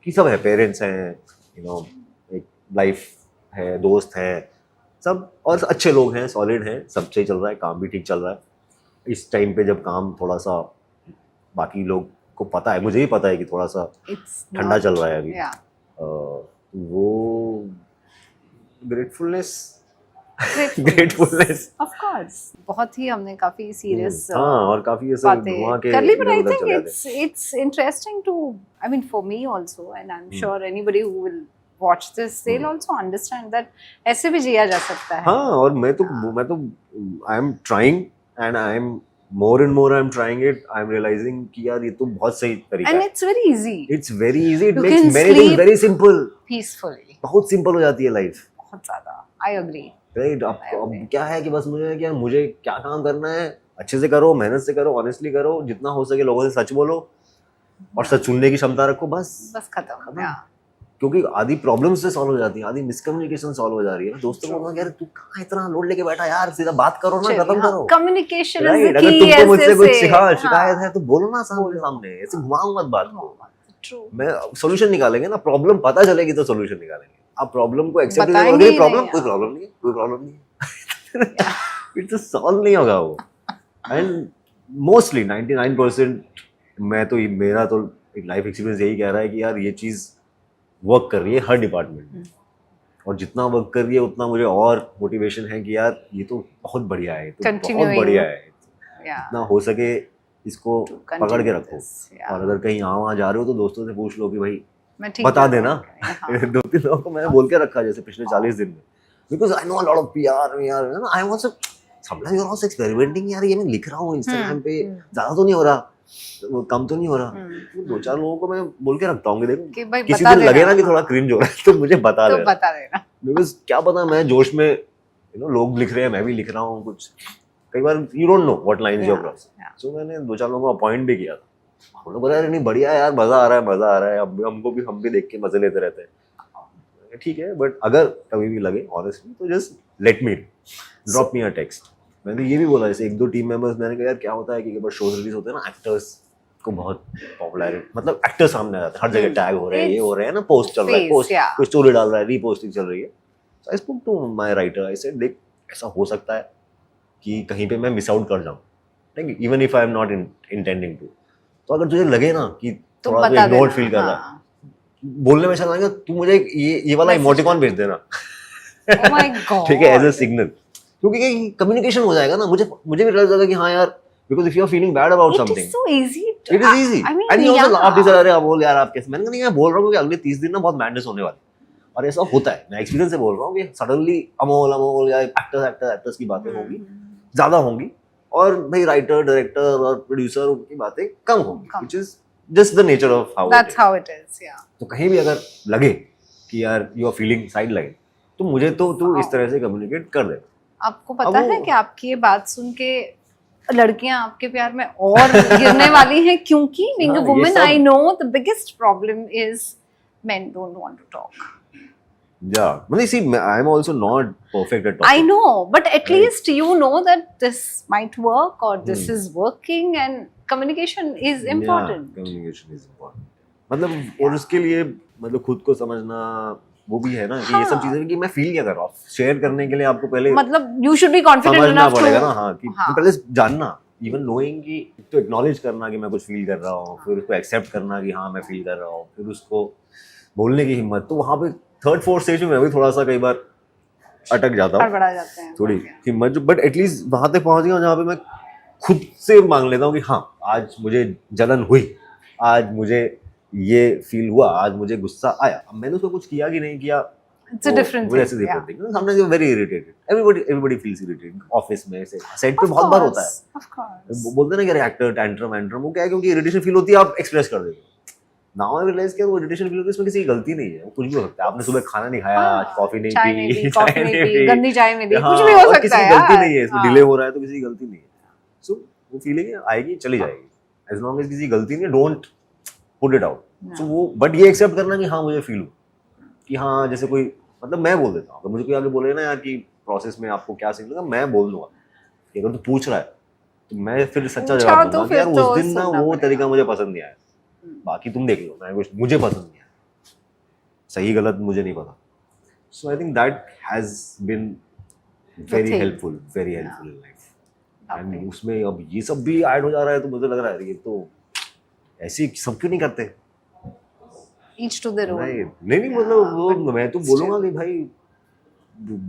कि सब है, पेरेंट्स हैं, you know, एक लाइफ है, दोस्त हैं, सब और अच्छे लोग हैं, सॉलिड हैं, सब सही चल रहा है, काम भी ठीक चल रहा है। इस टाइम पे जब काम थोड़ा सा बाकी लोग को पता है, मुझे भी पता है कि थोड़ा सा It's ठंडा not- चल रहा है अभी, Yeah. वो ग्रेटफुलनेस Gratefulness. Of course. बहुत ही हमने काफी सीरियस हाँ, और काफी ऐसे घुमा के कर ली, but I इधर-उधर think चले जाते it's interesting to, I mean, for me also, and I'm sure anybody who will watch this, they'll also understand that ऐसे भी जिया जा सकता है। हाँ, और मैं तो I am trying and I am more and more I am trying it, I am realising कि यार ये तो बहुत सही तरीका And है। it's very easy. It's very easy, it You makes can many things sleep very simple, peacefully. बहुत सिंपल हो जाती है लाइफ। बहुत ज्यादा। I agree. राइट, अब क्या है कि बस मुझे क्या काम करना है, अच्छे से करो, मेहनत से करो, ऑनेस्टली करो, जितना हो सके लोगों से सच बोलो और सच सुनने की क्षमता रखो, बस खत्म। Yeah. क्योंकि आधी प्रॉब्लम्स से सॉल्व हो जाती है, आधी मिसकम्युनिकेशन सॉल्व हो जा रही है। दोस्तों को बोलना यार तू कहाँ इतना लोड लेके बैठा यार, सीधा बात करो ना, खत्म करो। Communication is राइट, the अगर key. तुमको मुझसे ऐसे कुछ से। शिकायत है तो बोलो ना सामने, ऐसे घुमाओ मत बात को। True. मैं सोल्यूशन निकालेंगे ना, प्रॉब्लम पता चलेगी तो सोल्यूशन निकालेंगे। आप प्रॉब्लम को एक्सेप्ट बताएंगे करोगे, ही प्रॉब्लम नहीं, कोई प्रॉब्लम नहीं है, कोई प्रॉब्लम नहीं है, इट तो सॉल्व नहीं होगा वो। एंड मोस्टली 99% मैं तो मेरा तो एक लाइफ एक्सपीरियंस यही कह रहा है कि यार ये चीज वर्क कर रही है हर डिपार्टमेंट में, और जितना वर्क कर रही है उतना मुझे और मोटिवेशन है कि यार ये तो बहुत बढ़िया है, तो बहुत Continuing. बढ़िया है, Yeah. जितना हो सके इसको To पकड़ के continue रखो। this. Yeah. और अगर कहीं यहाँ वहाँ जा रहे हो तो दोस्तों से पूछ लो कि भाई मैं ठीक बता कर देना। रहा हूँ। हाँ। 2-3 लोगों को मैंने बोल के रखा जैसे पिछले 40 दिन में, because I know a lot of PR यार, I want to sometimes you are also experimenting, यार ये मैं लिख रहा हूँ इंस्टाग्राम पे, ज्यादा तो नहीं हो रहा, वो कम तो नहीं हो रहा, तो 2-4 लोगों को मैं बोल के रखता हूँ कि देखो कि भाई किसी बता दिन लगे देना। ना कि थोड़ा क्रिंज हो रहा है तो मुझे बता तो देना, बता देना। बिकॉज क्या पता मैं जोश में लोग लिख रहे हैं, मैं भी लिख रहा हूँ कुछ, कई बार you don't know what lines you cross. So मैंने 2-4 लोगों को अपॉइंट भी किया था, हम लोग बोला यार नहीं बढ़िया है यार, मजा आ रहा है, हम भी देख के मजे लेते रहते हैं। ठीक है, बट अगर कभी भी लगे ऑनेस्टली तो just let me drop me a text. मैंने ये भी बोला, जैसे 1-2 टीम मेंबर्स, मैंने कहा यार क्या होता है कि जब शोज रिलीज होते हैं ना, एक्टर्स को बहुत पॉपुलैरिटी, मतलब एक्टर सामने आ जाते हैं, हर जगह टैग हो रहे हैं, ये हो रहे हैं ना, पोस्ट चल रहा है, पोस्ट कोई स्टोरी डाल रहा है, रीपोस्टिंग चल रही है। So I spoke to my writer, I said देख ऐसा हो सकता है कि कहीं पे मैं मिस आउट कर जाऊं, ठीक, even if I am not intending to, तो अगर तुझे लगे ना कि थोड़ा तो इग्नोर फील कर रहा है, बोलने में चला तू मुझे ये वाला इमोटिकॉन भेज देना, Oh my God. ठीक है, एज अ सिग्नल, क्योंकि कम्युनिकेशन हो जाएगा ना, मुझे भी लग जाएगा कि हाँ यार because if you are feeling bad about It something, is so easy. it is easy. I mean, and he also laughed. He yeah. said, "अरे अमोल यार आप कैसे?" मैंने कहा नहीं, मैं बोल रहा हूँ कि अगले 30 दिन ना बहुत मैडनेस होने वाली है। और ऐसा होता है, मैं एक्सपीरियंस से बोल रहा हूँ कि सडनली अमोल या एक्टर्स की बातें होंगी, ज्यादा होंगी, और भाई राइटर, डायरेक्टर और प्रोड्यूसर उनकी बातें कम होंगी, which is just the nature of how That's how it is, yeah. तो कहीं भी अगर लगे कि यार you are feeling sideline, तो मुझे तो तू इस तरह से कम्युनिकेट कर दे। आपको पता है कि आपकी ये बात सुन के लड़कियां आपके प्यार में और गिरने वाली हैं, क्योंकि being a हाँ, ये woman, सब- I know the biggest problem is men don't want to talk. Yeah, well, see, I'm also not perfect at I talking. know, but at Right. least you know that this might work or this Hmm. is working, and communication is important. Yeah, communication is important. मतलब और उसके लिए मतलब खुद को समझना वो भी है ना कि ये सब हाँ। चीजें कि मैं फील क्या कर रहा हूँ, शेयर करने के लिए आपको पहले मतलब you should be confident समझना enough पड़ेगा to ना। हाँ, कि हाँ। पहले जानना, इवन नोइंग कि तो एक्नॉलेज करना कि मैं कुछ फील कर रहा हूँ, फिर उसको एक्सेप्ट करना कि हाँ मैं फील कर रहा हूँ, फिर उसको बोलने की हिम्मत। तो वहाँ पे थर्ड फोर्थ स्टेज में मैं भी थोड़ा सा कई बार अटक जाता हूँ, बढ़ा जाते हैं थोड़ी हिम्मत, बट एटलीस्ट वहां तक पहुंच गया जहाँ पे मैं खुद से मांग लेता हूँ कि हाँ आज मुझे जलन हुई, आज मुझे ये फील हुआ, आज मुझे गुस्सा आया। अब मैंने उसको कुछ किया कि नहीं किया, It's a different thing, That's a different thing. Sometimes you're very irritated. Everybody feels irritated. Office में से सेट पे बहुत बार होता है। Of course. बोलते हैं ना कि रिएक्टर टैंट्रम वो क्या है, क्योंकि इरिटेशन फील होती है, आप एक्सप्रेस कर देते हो। नाउ आई रियलाइज कि वो इरिटेशन फील होती है, इसमें किसी की गलती नहीं है, वो कुछ भी हो सकता है। आपने सुबह खाना नहीं खाया, आज कॉफी नहीं चाय नहीं पी, पी, कॉफी नहीं पी, गंदी चाय में दी, हाँ, कुछ भी हो और सकता किसी है की गलती यार। नहीं है, इसमें हाँ। डिले हो रहा है तो किसी की गलती नहीं है। सो वो फीलिंग आएगी, चली जाएगी, एज लॉन्ग एज किसी की गलती नहीं है, डोंट पुट इट आउट। सो वो बट ये एक्सेप्ट करना कि हाँ मुझे फील हुआ, कि हाँ जैसे कोई मतलब मैं बोल देता हूँ, अगर मुझे कोई आगे बोले ना यार कि प्रोसेस में आपको क्या सीन लगा, मैं बोल दूंगा कि अगर तू पूछ रहा है तो मैं फिर सच्चा पूछा जवाब तो दूंगा कि फिर यार तो उस दिन ना सुनना वो पड़ेगा। तरीका मुझे पसंद नहीं आया, बाकी तुम देख लो, मैं कुछ मुझे पसंद नहीं आया, सही गलत मुझे नहीं पता। So I think that has been very thing. Helpful in life. Lovely. And उसमें अब ये सब भी ऐड हो जा रहा है, तो मुझे लग रहा है ये तो ऐसे सब क्यों नहीं करते। Each to their own. नहीं मतलब वो but मैं तो still. बोलूंगा कि भाई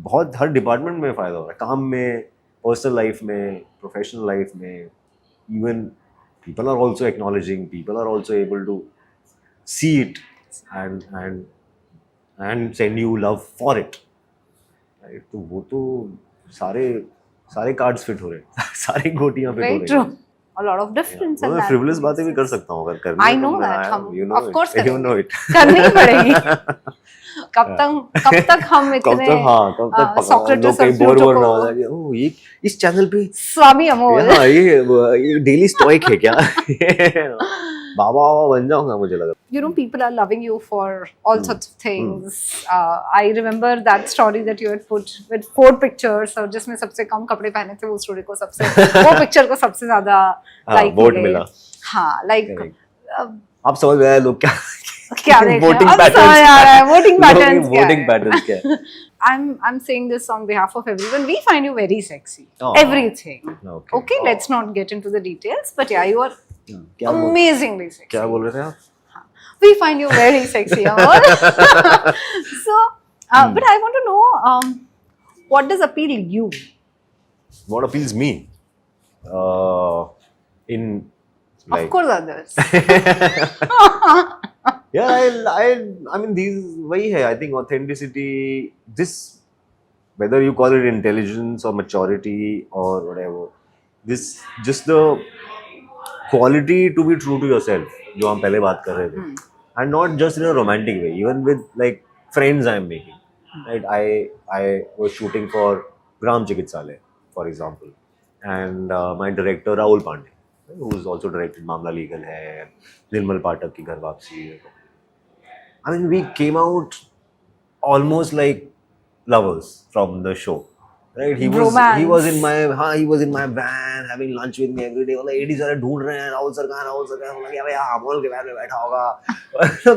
बहुत हर डिपार्टमेंट में फायदा हो रहा है, काम में, पर्सनल लाइफ में, प्रोफेशनल लाइफ में। Even people are also acknowledging, people are also able to see it and send you love for it, right. तो वो तो सारे कार्ड्स फिट हो रहे हैं सारी गोटियां फिट हो Very रही true. हैं। A lot of difference in मैं that. फ्रिवलेस बातें भी कर सकता हूँ अगर करनी I है, तो know मैं that, आया हम हूँ, you know of it, course you know it। करनी ही पड़ेगी। कब तक हम कब इतने तक हाँ कब तक पका Socrates लोग कहीं और बोर Pluto बोर ना हो को- जाए, ओह ये इस चैनल पे स्वामी अमोल। हाँ ये डेली स्टोइक है क्या बाबा बन जाऊंगा मुझे लगा। You know, people are loving you for all sorts of things. I remember that story that you had put with 4 pictures, और जिसमें सबसे कम कपड़े पहने थे वो स्टोरी को सबसे वो पिक्चर को सबसे ज्यादा लाइक वोट मिला। हाँ, लाइक आप समझ गए लोग क्या क्या देख रहे वोटिंग हैं? अब समझ आ रहा है वोटिंग पैटर्न्स क्या वोटिंग है। पैटर्न्स क्या है। I'm saying this on behalf of everyone. We find you very sexy. Oh. Everything. Okay. Okay, let's not get into the details, but yeah, you are क्या बोल amazingly sexy. क्या बोल रहे थे आप? We find you very sexy, Amol. So, but I want to know, what does appeal you? What appeals me? In Of like course, others. yeah, I mean these वही है, I think authenticity, this whether you call it intelligence or maturity or whatever, this just the quality to be true to yourself जो हम पहले बात कर रहे थे, and not just in a romantic way, even with like friends I am making, right? I was shooting for Gram Chikitsalaya for example, and my director Rahul Pandey, who's also directed मामला लीगल है, निर्मल पाठक की घर वापसी है। I mean we came out almost like lovers from the show, right? He Bromance. was in my van having lunch with me every day। मतलब एडी सारे ढूंढ रहे हैं राहुल सर कहाँ, मतलब क्या भाई अमोल के वैन में बैठा होगा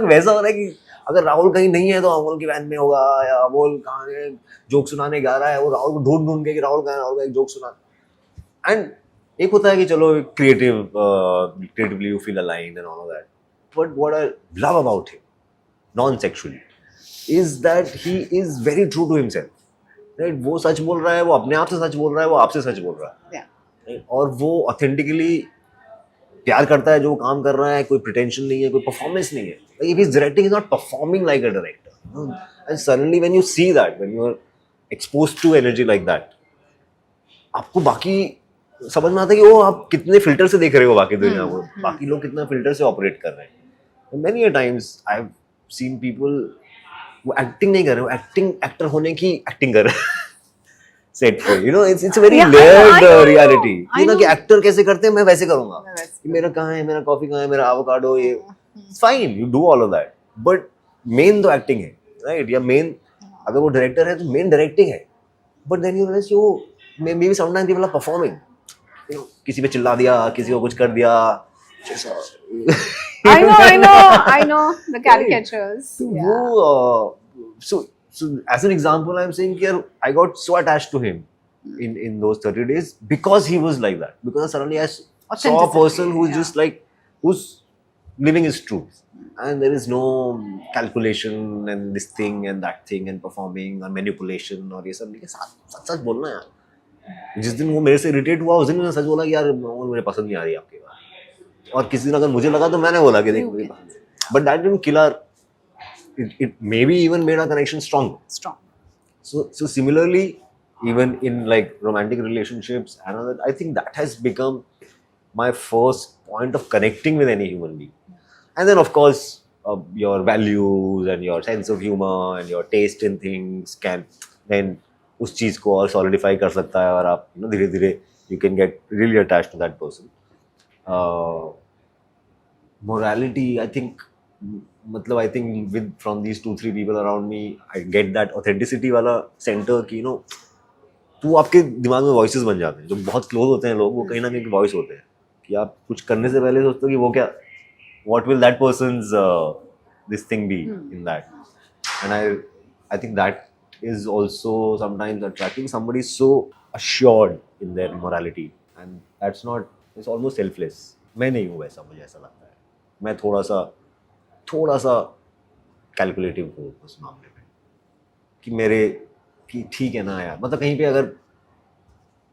वैसा हो रहा है कि अगर राहुल कहीं नहीं है तो अमोल के वैन में होगा, या अमोल कहाँ है जोक सुनाने जा रहा है, वो राहुल को ढूंढ के कि राहुल कहाँ है, राहुल का एक जोक सुना। एंड एक होता है कि चलो creatively you feel aligned and all of that, but what I love about him non-sexually is that he is very true to himself, right? वो सच बोल रहा है, वो अपने आप से सच बोल रहा है, वो आपसे सच बोल रहा है, Yeah. right? और वो ऑथेंटिकली प्यार करता है जो काम कर रहा है, कोई प्रिटेंशन नहीं है, कोई परफॉर्मेंस नहीं है. Like if he's directing, he's not performing like a director. And suddenly when you see that, when you are exposed to energy like that, आपको बाकी समझ में आता है कि वो आप कितने फिल्टर से देख रहे हो बाकी दुनिया को, बाकी लोग कितना फिल्टर से ऑपरेट कर रहे हैं. Many a times I've seen people वो एक्टिंग नहीं कर रहे, वो एक्टर होने की एक्टिंग कर रहे हैं सेट पे. You know, it's a very layered reality. You know कि एक्टर कैसे करते हैं, मैं वैसे करूंगा. मेरा कहाँ है, मेरा कॉफी कहाँ है, मेरा एवोकाडो, ये fine, you do all of that, but main तो एक्टिंग है, राइट? या मेन अगर वो डायरेक्टर है तो मेन डायरेक्टिंग है. But then you realise you may be sometimes people are performing, you know, किसी पे चिल्ला दिया, किसी को कुछ कर दिया. I know the caricatures. So as an example, I'm saying here I got so attached to him in those 30 days because he was like that. Because suddenly I saw a person who's just like, who's living his truth, and there is no calculation and this thing and that thing and performing and manipulation और ये सब. सच सच बोलना यार. जिस दिन वो मेरे से इरिटेट हुआ उस दिन मैंने सच बोला कि यार मुझे पसंद नहीं आ रही आपकी बात. और किसी दिन अगर मुझे लगा तो मैंने बोला कि देख मुझे पसंद है. But that didn't kill our. It maybe even made our connection strong. So similarly, even in like romantic relationships, and I think that has become my first point of connecting with any human being. And then of course your values and your sense of humor and your taste in things can then उस चीज को और solidify कर सकता है और आप धीरे धीरे you can get really attached to that person. Morality, I think मतलब I think with from these 2-3 people around me, I get that authenticity वाला center कि तो आपके दिमाग में voices बन जाते हैं. जो बहुत close होते हैं लोग, वो कहीं ना कहीं voice होते हैं कि आप कुछ करने से पहले सोचते हो कि वो क्या, what will that person's this thing be in that. And I think that is also sometimes attracting. Somebody so assured in their morality, and that's not, it's almost selfless. मैं नहीं हूँ वैसा, मुझे ऐसा लगता है. मैं थोड़ा सा कैलकुलेटिव हूँ उस मामले में कि मेरे कि ठीक है ना यार, मतलब कहीं पे अगर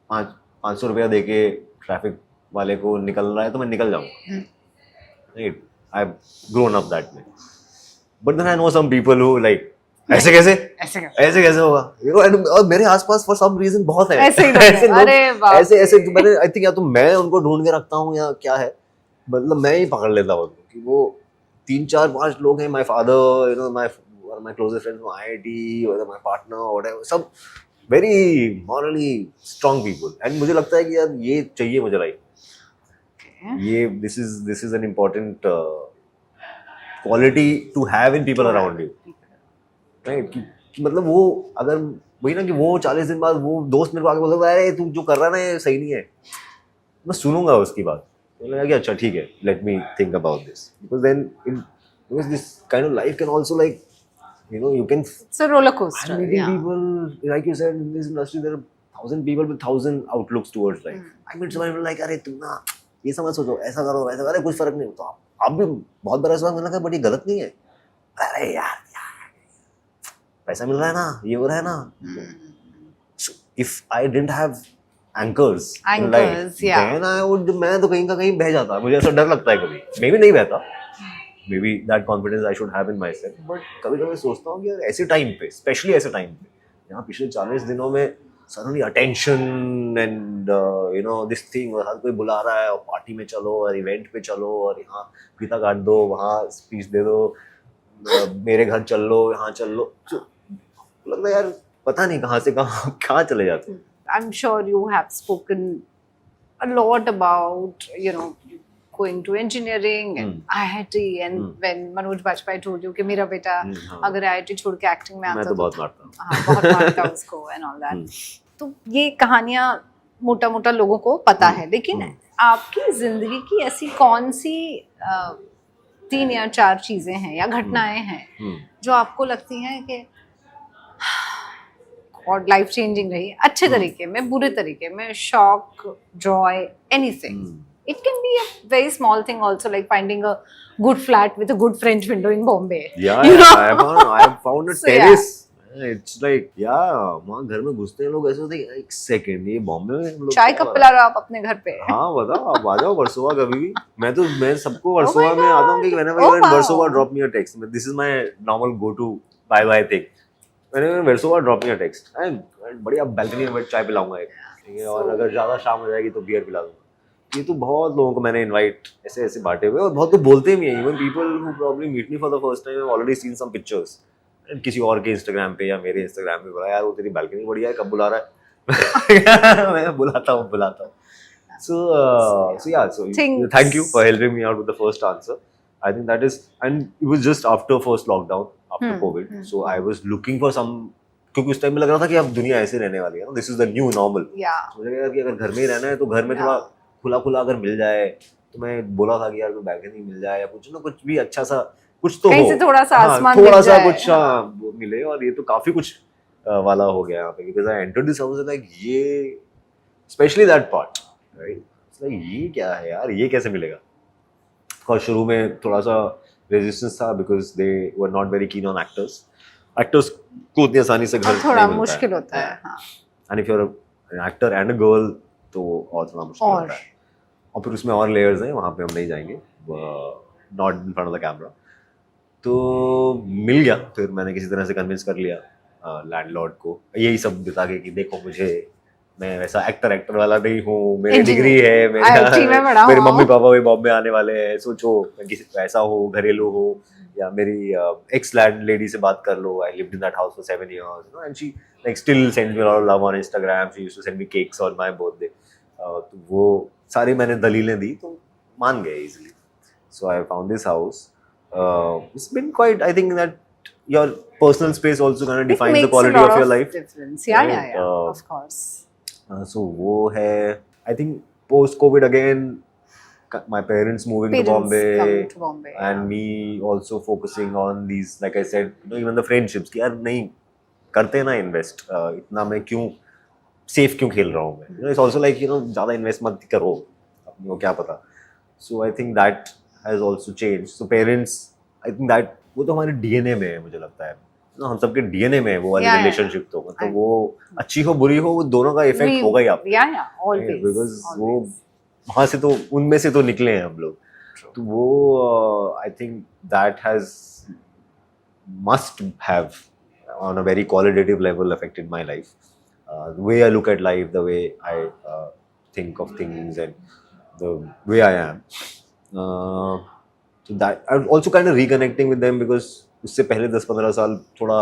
500 रुपया दे के ट्रैफिक वाले को निकल रहा है तो मैं निकल जाऊँगा, right? I have grown up that way. But then I know some people who like ऐसे कैसे होगा, यू नो. और मेरे आसपास फॉर सम रीजन बहुत है ऐसे ऐसे मैंने आई थिंक या तो मैं उनको ढूंढ के रखता हूँ या क्या है, मतलब मैं ही पकड़ लेता हूँ कि वो 3-4-5 लोग हैं. My father, you know, my closest friends from IIT, और माय पार्टनर, व्हाटएवर, सब very morally strong people. And मुझे लगता है कि यार ये चाहिए मुझे लाइफ. ये this is an important quality to have in people around you, right? कि मतलब वो अगर वही ना कि वो 40 दिन बाद वो दोस्त मेरे को आके बोलता है अरे तू जो कर रहा है ना ये सही नहीं है, मैं सुनूंगा उसकी बात, बोलेगा कि अच्छा ठीक है, let me think about this. Because this kind of life can also like, you know, you can, it's a roller coaster. I'm meeting people, like you said, in this industry there are 1,000 people with 1,000 outlooks towards life. I meet someone like अरे तुम ना ये समझ सोचो, ऐसा करो वैसा करो, कुछ फर्क नहीं होता. आप भी बहुत बार ऐसा मिला है, बट ये गलत नहीं है. अरे यार पैसा मिल रहा है ना, ये हो रहा है ना. So if I didn't have anchors in life, then I would, मैं तो कहीं का कहीं बह जाता. मुझे ऐसा डर लगता है कभी, मैं भी नहीं बहता. Maybe that confidence I should have in myself. But कभी-कभी सोचता हूँ कि यार ऐसे टाइम पे, स्पेशली ऐसे टाइम पे, यहाँ पिछले 40 दिनों में suddenly attention and you know this thing, और हर कोई बुला रहा है और पार्टी में चलो और इवेंट पे चलो और यहाँ फीता काट दो, वहाँ स्पीच दे दो, मेरे घर चल लो, यहाँ चल लो. लगता है यार पता नहीं कहाँ से कहाँ चले जाते हैं. I'm sure you have spoken a lot about, you know, going to engineering and IIT, and when Manoj Bajpayee told you कि मेरा बेटा अगर IIT छोड़ के एक्टिंग में आता मैं तो बहुत मारता हूँ. हाँ, बहुत मारता उसको and all that. तो ये कहानियाँ मोटा लोगों को पता है, लेकिन आपकी जिंदगी की ऐसी कौन सी 3 या 4 चीजें हैं या घटनाएं हैं जो आपको लगती हैं कि और लाइफ चेंजिंग रही, अच्छे तरीके में, बुरे तरीके में, shock, Joy, anything. It can be a very small thing also, like finding a good flat with a good French window in Bombay. Yeah, you know? I have found a terrace. It's like वहाँ घर में घुसते हैं लोग ऐसे होते हैं, एक सेकंड ये बॉम्बे में हम लोग चाय क्या कब पिला रहे हो आप अपने घर पे? हाँ बताओ, आप आ जाओ वर्सोवा कभी भी। मैं सबको Oh my वर्सोवा में आता हूँ कि God! whenever Oh you're in wow! Versova drop me a text, this is my normal go to bye bye thing, whenever in Versova drop me a text, बढ़िया बैल्कनी में चाय पिलाऊंगा एक, ठीक है, और अगर ज्यादा शाम हो जाएगी तो बियर पिला दूंगा। ये तो बहुत लोगों को मैंने इनवाइट ऐसे ऐसे बांटे हुए, और बहुत लोग बोलते भी हैं, even people who probably meet me for the first time have already seen some pictures किसी और के इंस्टाग्राम पे या मेरे इंस्टाग्राम पे, बोला यार वो तेरी बालकनी बढ़िया है, कब बुला रहा है? मैं बुलाता हूँ। So yeah, so Things- thank you for helping me out with the first answer. I think that is, and it was just after first lockdown, after COVID. So I was looking for some, क्योंकि उस टाइम में लग रहा था कि अब दुनिया ऐसे रहने वाली है, this is the new normal. Yeah. मुझे लगा कि अगर घर में ही रहना है तो घर में थोड़ा खुला खुला अगर मिल जाए, तो मैं बोला था कि यार कोई बैल्कनी मिल जाए या कुछ ना कुछ भी अच्छा सा कुछ तो कहीं हो, से थोड़ा सा आसमान थोड़ा मिल सा जाए। कुछ वो मिले, और ये तो काफी कुछ वाला हो गया यहाँ पे, because I entered this house like ये स्पेशली दैट पार्ट, राइट, ये क्या है यार, ये कैसे मिलेगा? और शुरू में थोड़ा सा रेजिस्टेंस था because they were not very keen on actors को उतनी आसानी से घर और थोड़ा नहीं मिलता मुश्किल होता है, हाँ। And if you are an actor and a girl तो और थोड़ा मुश्किल और होता है, और फिर उसमें और लेयर्स हैं, वहाँ पे हम नहीं जाएंगे, not in front of the camera. तो मिल गया, फिर मैंने किसी तरह से कन्विंस कर लिया लैंडलॉर्ड को, यही सब बता के कि देखो मुझे, मैं वैसा एक्टर वाला नहीं हूँ, मेरी Engineer. डिग्री है, IIT में पढ़ा मेरे हूँ। मम्मी पापा भी बॉम्बे आने वाले हैं, सोचो मैं किसी ऐसा हो, घरेलू हो, या मेरी एक्स लैंड लेडी से बात कर लो, I lived in that house for 7 years, and she like still send me a lot of love on Instagram, she used to send me cakes on my birthday, तो वो सारी मैंने दलीलें दी तो मान गए easily. So I found this house, it's been quite, I think that your personal space also kind of It defines the makes a quality lot of your life. difference. Yeah, Right, yeah, of course. So वो है, I think post COVID again, my parents moving to Parents Bombay, coming to Bombay, and me also focusing on these, like I said, even the friendships, कि यार नहीं करते ना इन्वेस्ट, इतना मैं क्यों सेफ क्यों खेल रहा हूँ मैं, it's also like ज़्यादा इन्वेस्ट मत करो, अपने को क्या पता। So I think that has also changed. So parents, I think that वो तो हमारे डीएनए में है, मुझे लगता है ना, हम सबके डीएनए में है वो वाली Yeah, रिलेशनशिप, तो मतलब वो अच्छी हो बुरी हो, वो दोनों का इफेक्ट होगा ही आप, Yeah, always. बिकॉज वो always. वहाँ से तो उनमें से तो निकले हैं हम लोग, तो वो आई think that has must have on a very qualitative level affected my life, the way I look at life, the way I think of things, and the way I am. So that I'm also kind of reconnecting with them, because उससे पहले 10-15 साल थोड़ा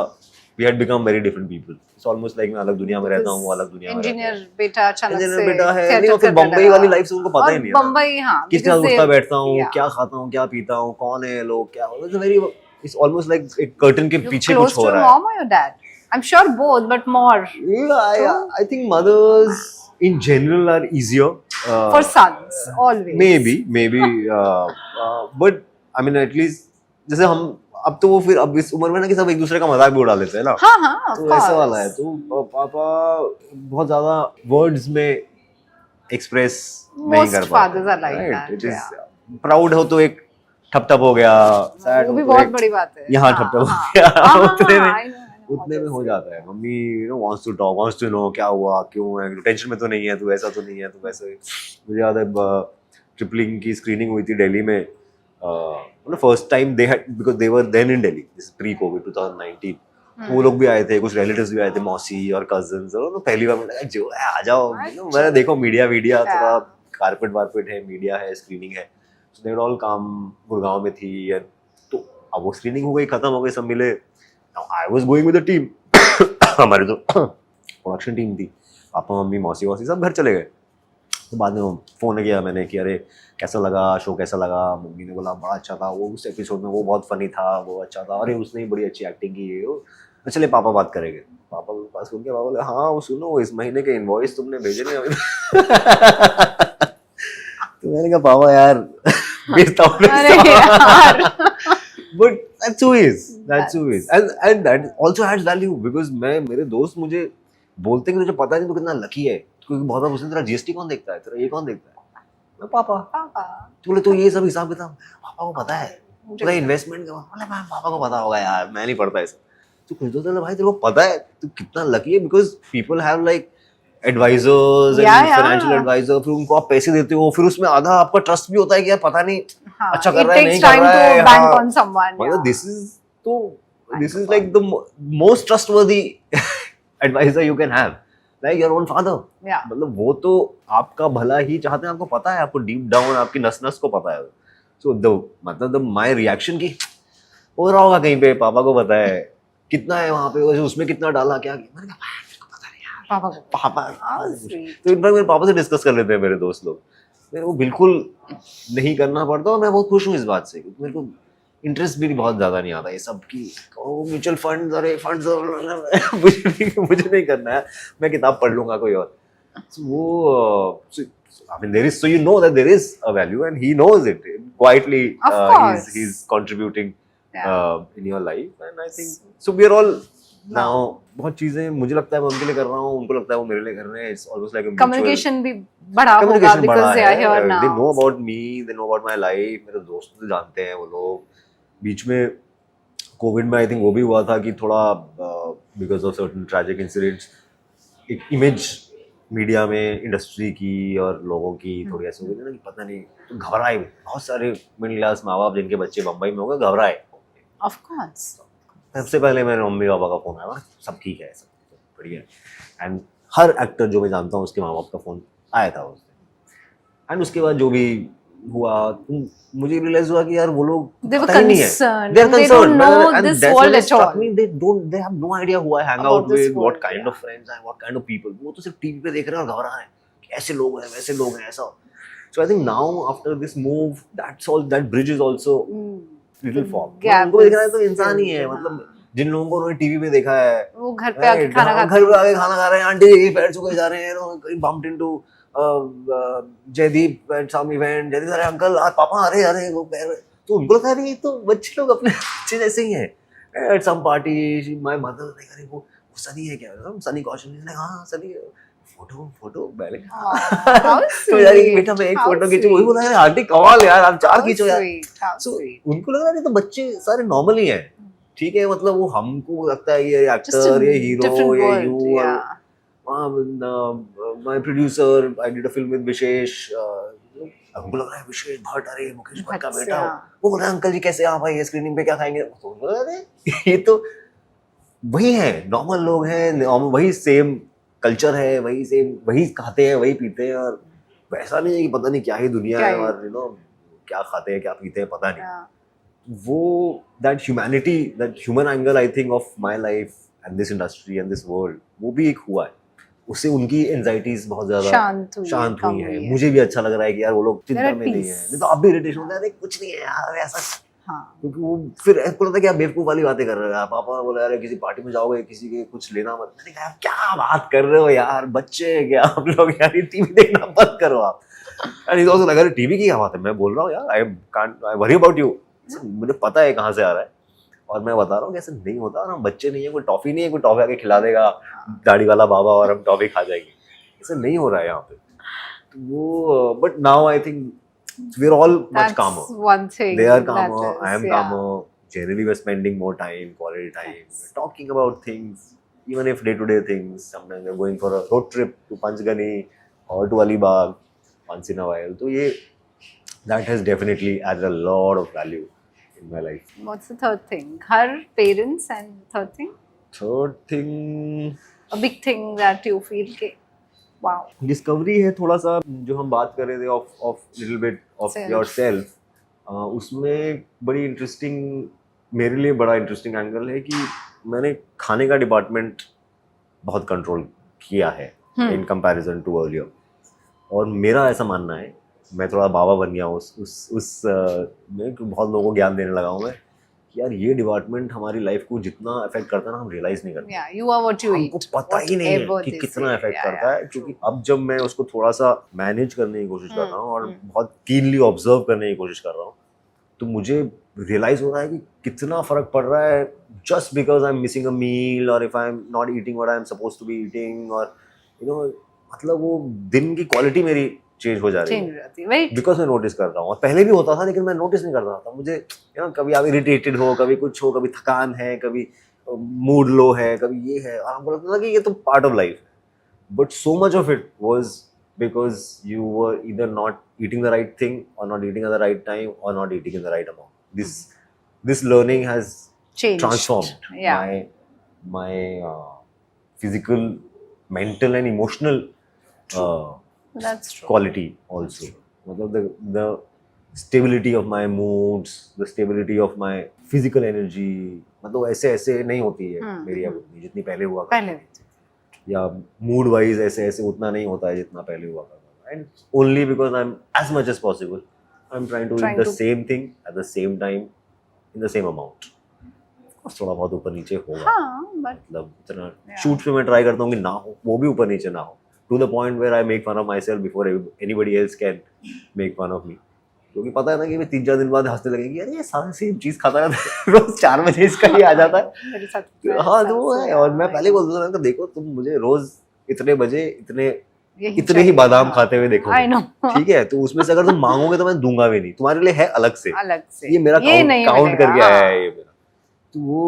we had become very different people. It's almost like मैं अलग दुनिया में रहता हूँ, वो अलग दुनिया में रहता है। इंजीनियर बेटा अचानक इंजीनियर से बेटा है, theatre नहीं, और फिर करने बम्बई लगा। वाली लाइफ से उनको पता ही नहीं है ना। बम्बई, हाँ, किसके साथ because उठता they- बैठता हूँ, yeah. क्या खाता हूँ, क्या पीता हूँ, कौन है लोग, क्या, it's very, it's almost like एक कर्टन के You're पीछे close कुछ हो to your रहा है। mom or your dad? I'm sure both, but more I think mothers in general are easier. for sons, always. Maybe, but I mean at least जैसे हम अब तो वो फिर अब इस उम्र में ना कि सब एक दूसरे का मजाक भी उड़ा लेते हैं ना, हाँ, हाँ, of तो ऐसा वाला है, course. तो पापा बहुत ज्यादा वर्ड्स में एक्सप्रेस नहीं Most कर fathers पाते, are like that, It is proud हो तो एक ठप हो गया, सैड वो हो भी तो बहुत एक बड़ी बात है। यहाँ हाँ, ठप हो हाँ, गया, हाँ, उतने में I know, उतने में हो obviously. जाता है। Mummy wants to talk, wants to know क्या हुआ, क्यों है, टेंशन में तो नहीं है, तू ऐसा तो नहीं है, तू वैसे। मुझे याद है ट्रिपलिंग की स्क्रीनिंग हुई थी दिल्ली में, first time they had, because they were then in Delhi, this pre Covid 2019, वो लोग भी आए थे, कुछ रिलेटिव्स भी आए थे, मौसी और कजिन्स, और पहली बार मैंने कहा जो है आ जाओ, मैंने देखो मीडिया थोड़ा कारपेट वारपेट है, मीडिया है, स्क्रीनिंग है, सो दे ऑल काम, गुड़गांव में थी, तो अब वो स्क्रीनिंग हो गई, खत्म हो गई, सब मिले, I was going with the team, हमारी तो प्रोडक्शन टीम थी, पापा मम्मी मौसी वौसी सब घर चले गए। तो बाद में फ़ोन किया मैंने कि अरे कैसा लगा शो, कैसा लगा, मम्मी ने बोला बड़ा अच्छा था, वो उस एपिसोड में वो बहुत फनी था, वो अच्छा था, अरे उसने बड़ी अच्छी एक्टिंग की है, वो चले पापा बात करेंगे। पापा के पास सुन के पापा बोले हाँ वो सुनो, इस महीने के इनवॉइस तुमने भेजे नहीं अभी। तो मैंने कहा पापा यार भेजता हूँ, but that's who is and that also adds value, because मेरे दोस्त मुझे बोलते हैं कि तुझे पता नहीं तू कितना लकी है, क्योंकि बहुत बार पूछते हैं तेरा जीएसटी कौन देखता है, तेरा ये कौन देखता है, मैं पापा। तो बोले तो ये सब हिसाब किताब पापा को पता है, पूरा इन्वेस्टमेंट का बोले पापा को पता होगा यार, मैं नहीं पढ़ता ऐसा। तो कुछ दोस्त भाई तेरे को पता है तू कितना लकी है, because people have like advisers and financial adviser, फिर उनको आप पैसे देते हो, फिर उसमें आधा आपका ट्रस्ट भी होता है कि यार पता नहीं अच्छा कर रहा है नहीं कर रहा है, मतलब this is like the most trustworthy adviser you can have, like your own father. मतलब वो तो आपका भला ही चाहते हैं, आपको पता है, आपको डीप डाउन आपकी नस नस को पता है। सो द मतलब माय रिएक्शन की हो रहा होगा कहीं पे, पापा को पता है कितना है वहां पे, उसमें कितना डाला क्या, मैंने कहा पता नहीं यार पापा। तो इनफैक्ट मेरे पापा से डिस्कस कर लेते हैं मेरे दोस्त लोग, मेरे को बिल्कुल नहीं करना पड़ता और मैं बहुत खुश हूँ इस बात से, क्योंकि मेरे को इंटरेस्ट भी बहुत ज्यादा नहीं आता ये सब की म्यूचुअल फंड, अरे फंड्स मुझे नहीं करना है, मैं किताब पढ़ लूंगा कोई और। वो I mean there is, so you know that there is a value and he knows it quietly, he's contributing in your life, and I think so we are all now बहुत चीजें मुझे लगता है मैं उनके लिए कर रहा हूँ, उनको लगता है वो मेरे लिए कर रहे हैं, it's almost like a communication भी बढ़ा होगा because they are here now, they know about me, they know about my life, मेरे दोस्त मुझे जानते हैं वो लोग। बीच में कोविड में आई थिंक वो भी हुआ था कि थोड़ा because of certain tragic incidents एक इमेज मीडिया में इंडस्ट्री की और लोगों की थोड़ी ऐसी हो गई ना कि पता नहीं, तो घबराए बहुत सारे मिडिल क्लास माँ बाप जिनके बच्चे बम्बई में हो गए, घबराए। ऑफ कोर्स सबसे पहले मेरे मम्मी पापा का फोन आया, सब ठीक है, सब बढ़िया, एंड हर एक्टर जो मैं जानता हूँ उसके माँ बाप का फोन आया था उससे, एंड उसके बाद जो भी हुआ मुझे रियलाइज हुआ कि यार वो लोग पता ही नहीं है, they are concerned and that's what struck me, they have no idea who I hang out with, what kind of friends and what kind of people, वो तो सिर्फ टीवी पे देख रहे हैं और घबरा रहे हैं कि ऐसे लोग हैं वैसे लोग हैं ऐसा। So I think now after this move, that bridge is also little formed, उनको देख रहा है तो इंसान ही है, मतलब जिन लोगों को उन्होंने टीवी पे देखा है वो घर पे आके खाना खा रहे हैं, आंटी पैर छुके जा रहे हैं, bumped into Jaideep at some event, Jaideep अरे अंकल पापा अरे वो पैर, तो उनको लगता है तो बच्चे लोग अपने बच्चे जैसे ही हैं। At some party my mother like अरे वो सनी है क्या, सनी कौशल ने, हाँ सनी, फोटो पहले तो यार बेटा मैं एक फोटो खींचूं, वही बोला यार आंटी कमाल यार आप 4 खींचो यार। सो उनको लग रहा है तो बच्चे सारे नॉर्मल ही हैं, ठीक है, मतलब वो हमको लगता है ये एक्टर ये हीरो ये you, my producer, I did a film with विशेष, हमको लग रहा है विशेष भट्ट, अरे मुकेश भट्ट का बेटा, वो बोल रहा है अंकल जी कैसे आप आइए स्क्रीनिंग पे क्या खाएंगे, तो अरे ये तो वही है, नॉर्मल लोग हैं, वही सेम कल्चर है, वही सेम वही खाते हैं वही पीते हैं, और वैसा नहीं है कि पता नहीं क्या ही दुनिया है और क्या खाते हैं क्या पीते हैं पता नहीं। वो that humanity, that human angle I think of my life and this industry and this world, वो भी एक हुआ है, उससे उनकी एंजाइटीज बहुत ज्यादा शांत हुई है। मुझे भी अच्छा लग रहा है कि यार वो लोग चिंता में नहीं है, नहीं तो अब भी इरिटेशन होता है कुछ नहीं है यार ऐसा, क्योंकि वो फिर ऐसा लगता है कि आप बेवकूफ वाली बातें कर रहे हो यार, पापा बोले यार किसी पार्टी में जाओगे किसी के कुछ लेना मत, मैंने कहा क्या बात कर रहे हो यार, बच्चे क्या आप लोग यार, टीवी देखना बंद करो आप। एंड दोस्तों लगा टीवी की क्या बात है, मैं बोल रहा हूँ यार आई वरी अबाउट यू, मुझे पता है कहाँ से आ रहा है और मैं बता रहा हूँ कैसे नहीं होता, और हम बच्चे नहीं है, कोई टॉफी नहीं है, कोई टॉफी आके खिला देगा दाढ़ी वाला बाबा और हम टॉफी खा जाएंगे, ऐसा नहीं हो रहा है यहाँ पे। तो वो but now I think we are all much calmer, they are calmer, I am calmer, generally we're spending more time, quality time, we're talking about things, even if day-to-day things, sometimes we're going for a road trip to Panchgani or to Alibag once in a while, so ये that has definitely added a lot of value in my life. What's the third thing? Her parents, and third thing? Third thing, a big thing that you feel के wow. Discovery है थोड़ा सा, जो हम बात कर रहे थे of little bit of yourself, उसमें बड़ी इंटरेस्टिंग, मेरे लिए बड़ा इंटरेस्टिंग एंगल है कि मैंने खाने का डिपार्टमेंट बहुत कंट्रोल किया है in comparison to earlier, और मेरा ऐसा मानना है, मैं थोड़ा बाबा बन गया हूँ उस में, बहुत लोगों को ज्ञान देने लगा हूँ मैं कि यार ये डिपार्टमेंट हमारी लाइफ को जितना अफेक्ट करता है ना हम रियलाइज नहीं करते, हमको पता ही नहीं है कि कितना अफेक्ट करता है, क्योंकि अब जब मैं उसको थोड़ा सा मैनेज करने की कोशिश कर रहा हूँ और बहुत कीनली ऑब्जर्व करने की कोशिश कर रहा हूँ, तो मुझे रियलाइज हो रहा है कि कितना फर्क पड़ रहा है just because I am missing a meal, और if I am not eating what I am supposed to be eating, और मतलब वो दिन की क्वालिटी मेरी चेंज हो जा रही है बिकॉज मैं नोटिस कर रहा हूँ, और पहले भी होता था लेकिन मैं नोटिस नहीं करता था, मुझे कभी आप इरिटेटेड हो, कभी कुछ हो, कभी थकान है, कभी मूड लो है, कभी ये है, और हमको लगता था कि ये तो पार्ट ऑफ लाइफ है। But so much of it was because you were either not eating the right thing or not eating at the right time or not eating in the right amount. This learning has Changed. transformed Yeah. my physical, mental and emotional That's true. quality also. मतलब the stability of my moods, the stability of my physical energy, मतलब ऐसे नहीं होती है मेरी अब उतनी जितनी पहले हुआ करती पहले या मूड वाइज ऐसे उतना नहीं होता है जितना पहले हुआ करता था। And only because I am as much as possible I am trying to eat the same thing at the same time in the same amount. थोड़ा बहुत ऊपर नीचे होगा, हाँ, but मतलब इतना शूट पे मैं ट्राई करता हूँ कि ना हो, वो भी ऊपर नीचे ना हो, to the point where I make fun of myself before anybody else can make fun of me. क्योंकि पता है ना कि मैं 3-4 दिन बाद हंसने लगेगी, अरे ये सारा सेम चीज खाता रहता है, रोज 4 बजे इसका ही आ जाता है। मेरे साथ हाँ तो वो है। और मैं पहले बोलता था देखो तुम मुझे रोज इतने बजे इतने यही इतने ही चाहिए। बादाम खाते हुए देखो, I know। ठीक है, तो उसमें से अगर तुम मांगोगे तो मैं दूंगा भी नहीं, तुम्हारे लिए है अलग से, अलग से ये मेरा नहीं काउंट मिलेगा, करके आया हाँ। है ये मेरा। तो वो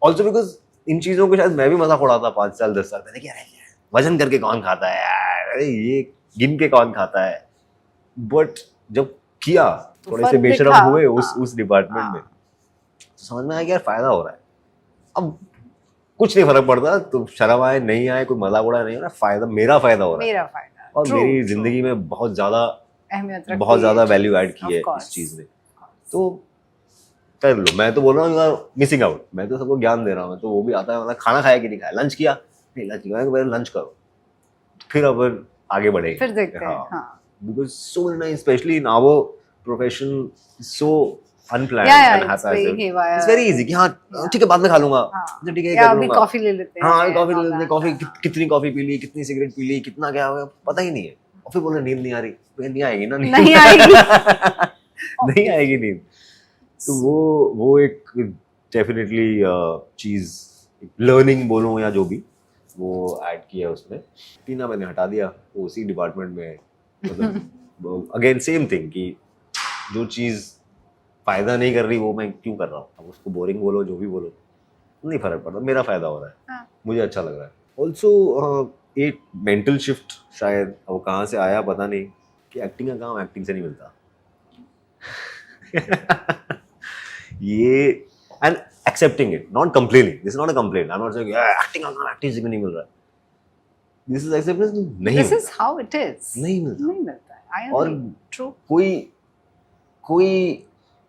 ऑल्सो बिकॉज इन चीजों को शायद मैं भी मजाक उड़ाता 5 साल 10 साल पहले, क्या वजन करके कौन खाता है यार, अरे ये गिन के कौन खाता है। बट जब किया तो थोड़े से फर्क बेशरम दिखा, हुए हाँ। उस डिपार्टमेंट हाँ। में, तो समझ में आया कि यार फायदा हो रहा है। अब कुछ नहीं फर्क पड़ता, तो शर्म आए नहीं आए, कोई मजाक उड़ाए नहीं हो रहा, फायदा मेरा फायदा हो रहा है मेरा फायदा और True, मेरी true। जिंदगी में बहुत ज्यादा अहमियत रखती बहुत ज्यादा है वैल्यू चीज़, ऐड की है of course। इस चीज ने। तो कर लो, मैं तो बोल रहा हूँ यू आर मिसिंग आउट, मैं तो सबको ज्ञान दे रहा हूँ। मैं तो वो भी आता है, मतलब खाना खाया कि नहीं खाया, लंच किया नहीं, लंच किया, पहले लंच करो फिर अपन आगे बढ़ेंगे, फिर देखते हैं, हाँ। because so many times especially in our profession so unplanned Yeah, and it's haphazard, very haywire। it's very easy कि हाँ Yeah। ठीक है बाद में खा लूंगा, हाँ। अच्छा ठीक है या कर अभी लूंगा, कॉफी ले लेते हैं, हाँ अभी कॉफी ले all लेते हैं, that, कॉफी हाँ। कितनी कॉफी पी ली, कितनी सिगरेट पी ली, कितना क्या हो गया पता ही नहीं है, और फिर बोले नींद नहीं आ रही, तो नहीं आएगी ना, नहीं आएगी। नहीं आएगी नींद। तो वो एक डेफिनेटली चीज लर्निंग बोलूं या जो भी वो ऐड किया उसमें। पीना मैंने हटा दिया, वो उसी डिपार्टमेंट में मतलब अगेन सेम थिंग कि जो चीज फायदा नहीं कर रही वो मैं क्यों कर रहा हूँ। अब उसको बोरिंग बोलो जो भी बोलो नहीं फर्क पड़ता, मेरा फायदा हो रहा है, हाँ। मुझे अच्छा लग रहा है। ऑल्सो एक मेंटल शिफ्ट शायद वो कहाँ से आया पता नहीं, कि एक्टिंग का काम एक्टिंग से नहीं मिलता। ये and accepting it, not complaining, this is not a complaint, I am not saying acting का काम एक्टिंग से नहीं मिल रहा है, दिस इज एक्सेप्टेंस, नहीं This is how it is। नहीं मिलता। नहीं मिलता है। I और agree। True। कोई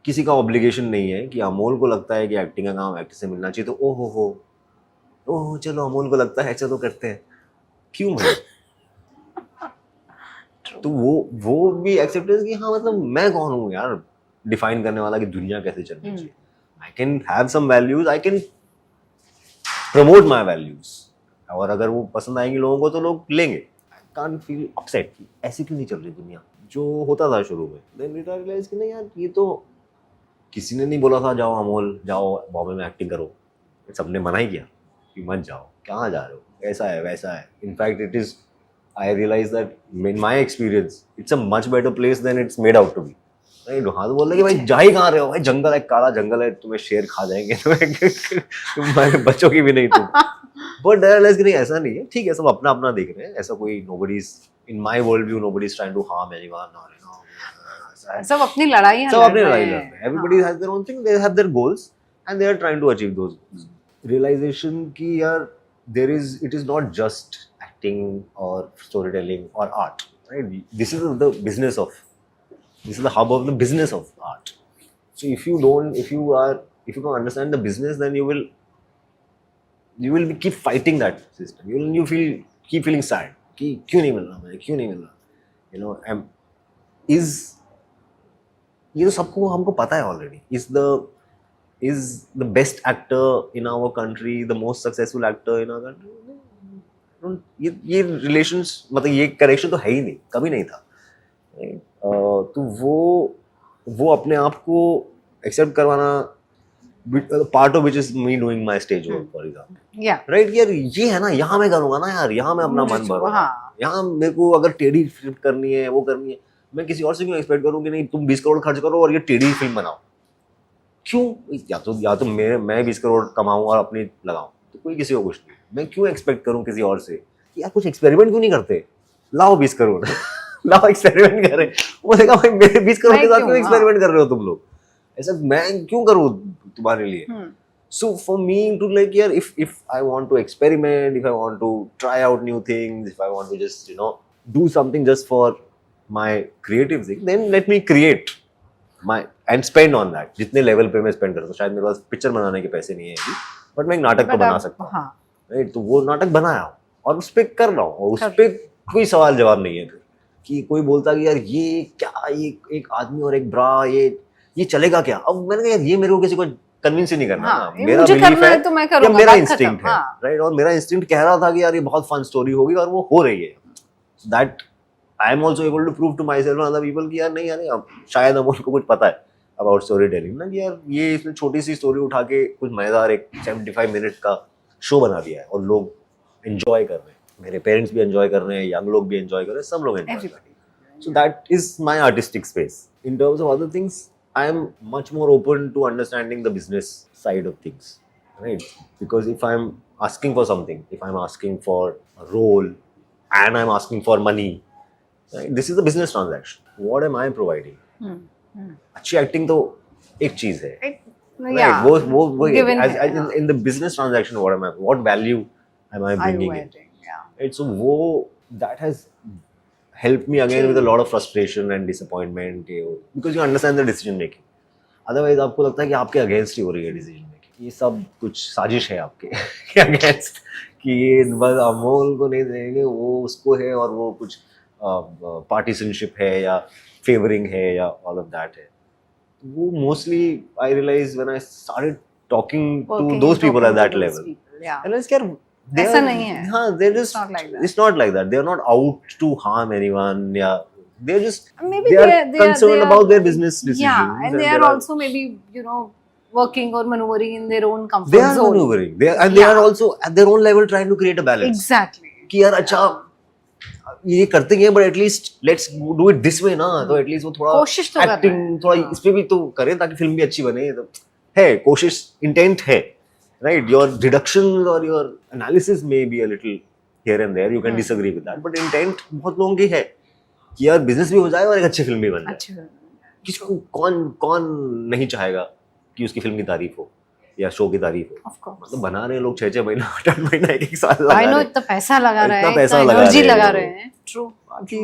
किसी का ऑब्लिगेशन नहीं है कि अमोल को लगता है कि एक्टिंग का काम एक्टर से मिलना चाहिए तो ओहो चलो अमोल को लगता है चलो करते हैं, क्यों भाई? तो वो भी एक्सेप्टेंस कि हाँ मतलब मैं कौन हूँ यार डिफाइन करने वाला कि दुनिया कैसे चलनी चाहिए। I can have some values, I can promote my values, और अगर वो पसंद आएंगे लोगों को तो लोग लेंगे। आई कांट फील अपसेट कि ऐसी क्यों नहीं चल रही दुनिया, जो होता था शुरू में। देन वी रियलाइज कि नहीं यार ये तो किसी ने नहीं बोला था जाओ अमोल जाओ बॉम्बे में एक्टिंग करो, सबने मना ही किया कि मत जाओ, कहाँ जा रहे हो, ऐसा है वैसा है। In fact it is I realize that in my experience it's a much better place than it's made out to be। Right, हाँ तो बोल रहे कि भाई जा ही कहाँ रहे हो, भाई जंगल है, काला जंगल है, तुम्हें शेर खा जाएंगे, तुम्हारे बच्चों की भी नहीं तुम। बट रियलाइज कि नहीं ऐसा नहीं है, ठीक है सब अपना अपना देख रहे हैं, ऐसा कोई nobody is in my world view nobody is trying to harm anyone or सब अपनी लड़ाई सब अपनी लड़ाई लड़ रहे हैं। Everybody has their own thing, they have their goals and they are trying to achieve those goals। Realization कि यार it is not just acting or storytelling or art, right? This is the business of, this is the hub of the business of art। So if you don't understand the business, then you will keep fighting that system, you keep feeling sad कि क्यों नहीं मिल रहा मुझे, क्यों नहीं मिल रहा, you know। ये तो सबको हमको पता है already, is the best actor in our country, the most successful actor in our country। ये रिलेशंस मतलब ये कनेक्शन तो है ही नहीं, कभी नहीं था। तो वो अपने आप को एक्सेप्ट करवाना, part of which is me doing my stage work for example, right. यार ये है ना, यहाँ मैं करूंगा ना यार, यहाँ मैं अपना मन भरूंगा, यहाँ मेरे को अगर टेढ़ी फिल्म करनी है वो करनी है, मैं किसी और से क्यों एक्सपेक्ट करूँ कि नहीं तुम 20 करोड़ खर्च करो और ये टेढ़ी फिल्म बनाओ, क्यों, या तो मैं 20 करोड़ कमाऊं और अपनी लगाऊं, तो कोई किसी को कुछ नहीं। मैं क्यों एक्सपेक्ट करूं किसी और से कि यार कुछ एक्सपेरिमेंट क्यों नहीं करते, लाओ 20 करोड़ लाओ एक्सपेरिमेंट करें। वो देखा भाई मेरे 20 करोड़ के साथ क्यों एक्सपेरिमेंट कर रहे हो तुम लोग, ऐसा मैं क्यों करूं तुम्हारे लिए। So for me to like, yeah, if I want to experiment, if I want to try out new things, if I want to just do something just for my creative thing, then let me create my and spend on that. जितने लेवल पे मैं स्पेंड करता हूँ, शायद मेरे पास पिक्चर बनाने के पैसे नहीं है अभी, बट मैं एक नाटक तो बना सकता हूँ, राइट। तो वो नाटक बनाया और उस पर कर रहा हूँ, और उस पर कोई सवाल जवाब नहीं है कि कोई बोलता कि यार ये क्या, ये एक आदमी और एक ब्रा, ये चलेगा क्या। अब मैंने कहा यार ये मेरे को किसी को कन्विंस ही नहीं करना। मेरा बिलीफ है तो मैं करूंगा, मेरा इंस्टिंक्ट है, राइट। और मेरा इंस्टिंक्ट कह रहा था कि यार ये बहुत फन स्टोरी होगी, और वो हो रही है। That I am also able to prove to myself and other people कि यार नहीं यार, अब शायद हम उनको कुछ पता है अबाउट स्टोरी टेलिंग ना, कि यार ये इसने छोटी सी स्टोरी उठा के कुछ मजेदार एक 75 मिनट का शो बना दिया है, और लोग एंजॉय कर रहे हैं, मेरे पेरेंट्स भी एंजॉय कर रहे हैं, यंग लोग भी एंजॉय कर रहे हैं, सब लोग एंजॉय कर रहे हैं। So that is my artistic space. In terms of other things, I am much more open to understanding the business side of things, right? Because if I'm asking for something, if I'm asking for a role and I'm asking for money, right? This is a business transaction. What am I providing? अच्छी acting तो एक चीज है, right? वो in the business transaction, what value am I bringing in? Right? So that has help me again with a lot of frustration and disappointment, because you understand the decision making. Otherwise आपको लगता है कि आपके अगेंस्ट ही हो रही है decision making, ये सब कुछ साजिश है आपके अगेंस्ट, कि ये बस अमोल को नहीं देंगे, वो उसको है, और वो कुछ पार्टीसनशिप है या फेवरिंग है या ऑल ऑफ दैट है। वो mostly I realise when I started talking to those people at that level, यार ऐसा नहीं है। हाँ, it's not like that. They are not out to harm anyone. Yeah, they're just they are concerned about their business decisions. Yeah, and they are also maybe working or maneuvering in their own comfort zone. They are maneuvering. They are also at their own level trying to create a balance. Exactly. कि यार अच्छा ये करते हैं, but at least let's do it this way ना, तो at least वो थोड़ा कोशिश तो acting थोड़ा इस पे भी तो करें ताकि फिल्म भी अच्छी बने। तो है कोशिश, इंटेंट है, right? Your deductions or your analysis may be a little here and there. You can disagree with that, but intent बहुत लोगों की है कि यार बिजनेस भी हो जाए और एक अच्छी फिल्म भी बन जाए। किसको कौन नहीं चाहेगा कि उसकी फिल्म की तारीफ हो या शो की तारीफ हो। मतलब बना रहे हैं लोग 6-6 महीना 8 महीना 1 साल लगा रहे हैं, इतना पैसा लगा रहे हैं, पैसा एनर्जी लगा रहे हैं। ट्रू, बाकी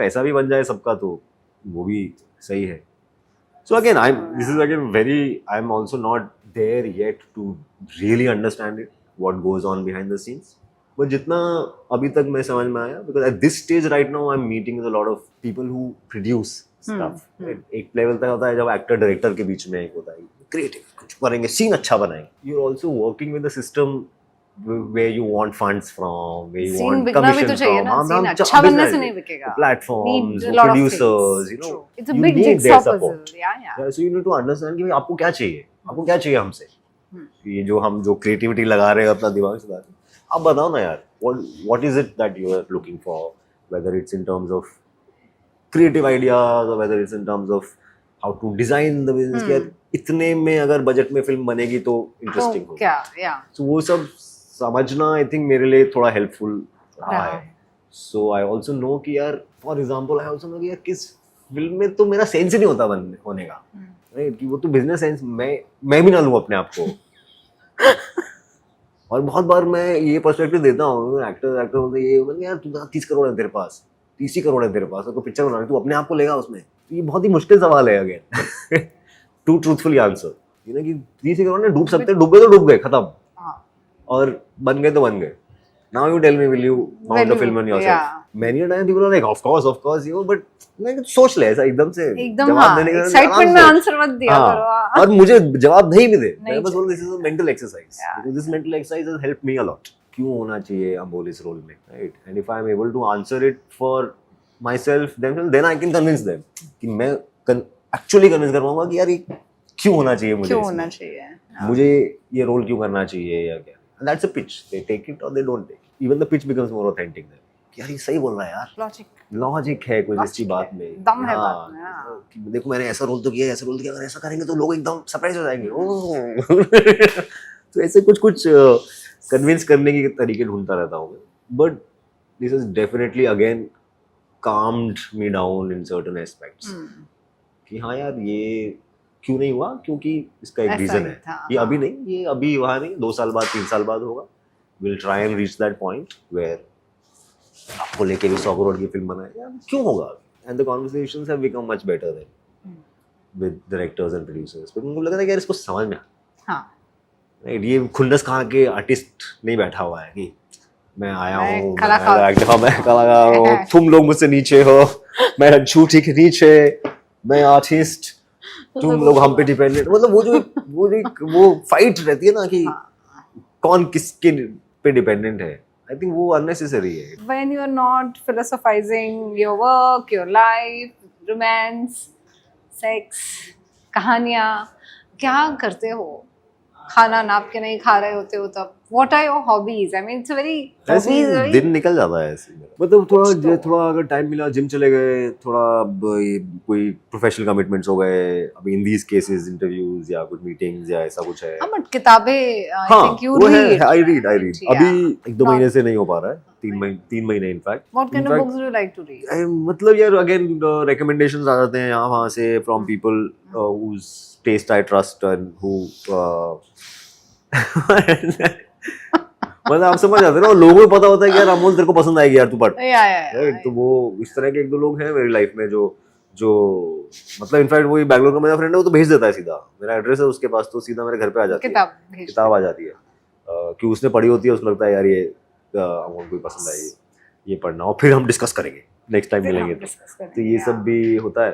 पैसा भी बन जाए सबका तो वो भी सही है। So again, I'm also not there yet to really understand it, what goes on behind the scenes. But जितना अभी तक मैं समझ में आया, because at this stage right now I'm meeting with a lot of people who produce stuff. एक लेवल तक होता है जब एक्टर डायरेक्टर के बीच में एक होता है क्रिएटिव, कुछ करेंगे, सीन अच्छा बनाएंगे. You're also working with the system where you want funds from, where you want commission from. अच्छा बनने से नहीं बिकेगा. Platforms, producers, you know, it's a big jigsaw puzzle. Yeah. So you need to understand कि आपको क्या चाहिए, आपको क्या चाहिए हमसे. ये जो क्रिएटिविटी लगा रहे हैं अपना दिमाग से, आप बताओ ना यार, what is it that you are looking for, whether it's in terms of creative ideas or whether it's in terms of how to design the business. यार इतने में अगर बजट में फिल्म बनेगी तो इंटरेस्टिंग होगी. क्या, yeah. So वो सब समझना आई थिंक मेरे लिए थोड़ा हेल्पफुल रहा है. सो आई ऑल्सो नो कि यार for example I also know कि यार किस फिल्म में तो मेरा सेंस ही नहीं होता होने का, राइट, कि वो तो बिजनेस सेंस मैं भी ना लूँ अपने आप को. और बहुत बार मैं ये पर्सपेक्टिव देता हूँ, एक्टर बोलते ये यार तू 30 करोड़ है तेरे पास, 30 करोड़ है तेरे पास, तो पिक्चर बना तू अपने आप को लेगा उसमें. तो ये बहुत ही मुश्किल सवाल है अगेन टू ट्रूथफुली आंसर. ये ना कि 30 करोड़ में डूब सकते हैं, डूबे तो डूब गए, खत्म, और बन गए तो बन गए. Now you tell me, will you mount a film on yourself? Yeah. Many a time people are like, of course, you know, but like सोच ले ऐसा एकदम से जवाब देने का एक्साइटमेंट में आंसर मत दिया करो. और मुझे जवाब नहीं भी दे, मैं बस बोल, this is a mental exercise. Because this mental exercise has helped me a lot. क्यों होना चाहिए अमोल इस रोल में, right? And if I am able to answer it for myself, then I can convince them कि मैं actually convince कर पाऊंगा कि यार ये क्यों होना चाहिए मुझे, क्यों होना चाहिए, मुझे ये रोल क्यों करना चाहिए या क्या. And that's a pitch. They take it or they don't take it. Even the pitch becomes more authentic then. यार ये सही बोल रहा है यार, लॉजिक लॉजिक है कुछ इसकी Logic बात है, में, दम है हाँ, बात में, हाँ। कि देखो मैंने ऐसा रोल तो किया, ऐसा रोल किया, अगर ऐसा करेंगे तो लोग एकदम सरप्राइज हो जाएंगे। ओह। तो ऐसे कुछ कुछ कन्विंस करने के तरीके ढूंढता रहता हूँ मैं, but this is definitely again calmed me down in certain aspects कि हाँ यार ये क्यों नहीं हुआ, क्योंकि इसका एक ऐसा रीजन ही है, था, ये हाँ। अभी नहीं, ये अभी वहाँ नहीं, 2 साल बाद 3 साल बाद होगा, will try and reach that point where आपको लेके भी 100 करोड़ की फिल्म बनाए, यार क्यों होगा, and the conversations have become much better than with directors and producers, पर मुझे लगा था कि यार इसको समझ में हाँ Right, ये खुन्नस खां के आर्टिस्ट नहीं बैठा हुआ है कि मैं आया मैं हूँ, कलाकार मैं कलाकार हूँ, तुम लोग मुझसे नीचे हो, मैं झूठी के नीचे, मैं आर्टिस्ट, तुम लोग हम पे डिपेंडेंट, मतलब वो फाइट रहती है ना कि कौन किसके पे डिपेंडेंट है, आई थिंक वो अननेसेसरी है। when you're not philosophizing your work, your life, romance, sex, कहानियाँ, क्या करते हो, खाना नाप के नहीं खा रहे होते हो तब, what are your hobbies? I mean, it's a very ऐसे hobbies ही very दिन निकल जाता है ऐसे, मतलब थोड़ा कुछ तो। थोड़ा अगर टाइम मिला जिम चले गए, थोड़ा अब ये कोई प्रोफेशनल कमिटमेंट्स हो गए, अभी इन दीस केसेस इंटरव्यूज या कुछ मीटिंग्स या ऐसा कुछ है, हाँ बट किताबें I हाँ think you वो है, read, आई रीड right? अभी Yeah. 1-2 Not- महीने से नहीं हो पा रहा है, 3 महीने in fact. What kind of books do you like to read? मतलब यार अगेन रिकमेंडेशंस आ जाते हैं यहाँ वहाँ से from people whose taste I trust and who मतलब आप समझ जाते हैं ना, लोगों को पता होता है कि यार अमोल तेरे को पसंद आएगी यार, तू पढ़, Yeah. राइट, तो वो इस तरह के 1-2 लोग हैं मेरी लाइफ में जो जो मतलब इनफैक्ट वही बैंगलोर का मेरा फ्रेंड है, वो तो भेज देता है सीधा, मेरा एड्रेस है उसके पास, तो सीधा मेरे घर पे आ जाती है, किताब आ जाती है, कि उसने पढ़ी होती है, उसको लगता है यार ये अमोल को पसंद आएगी, ये पढ़ना, और फिर हम डिस्कस करेंगे नेक्स्ट टाइम मिलेंगे तो ये सब भी होता है।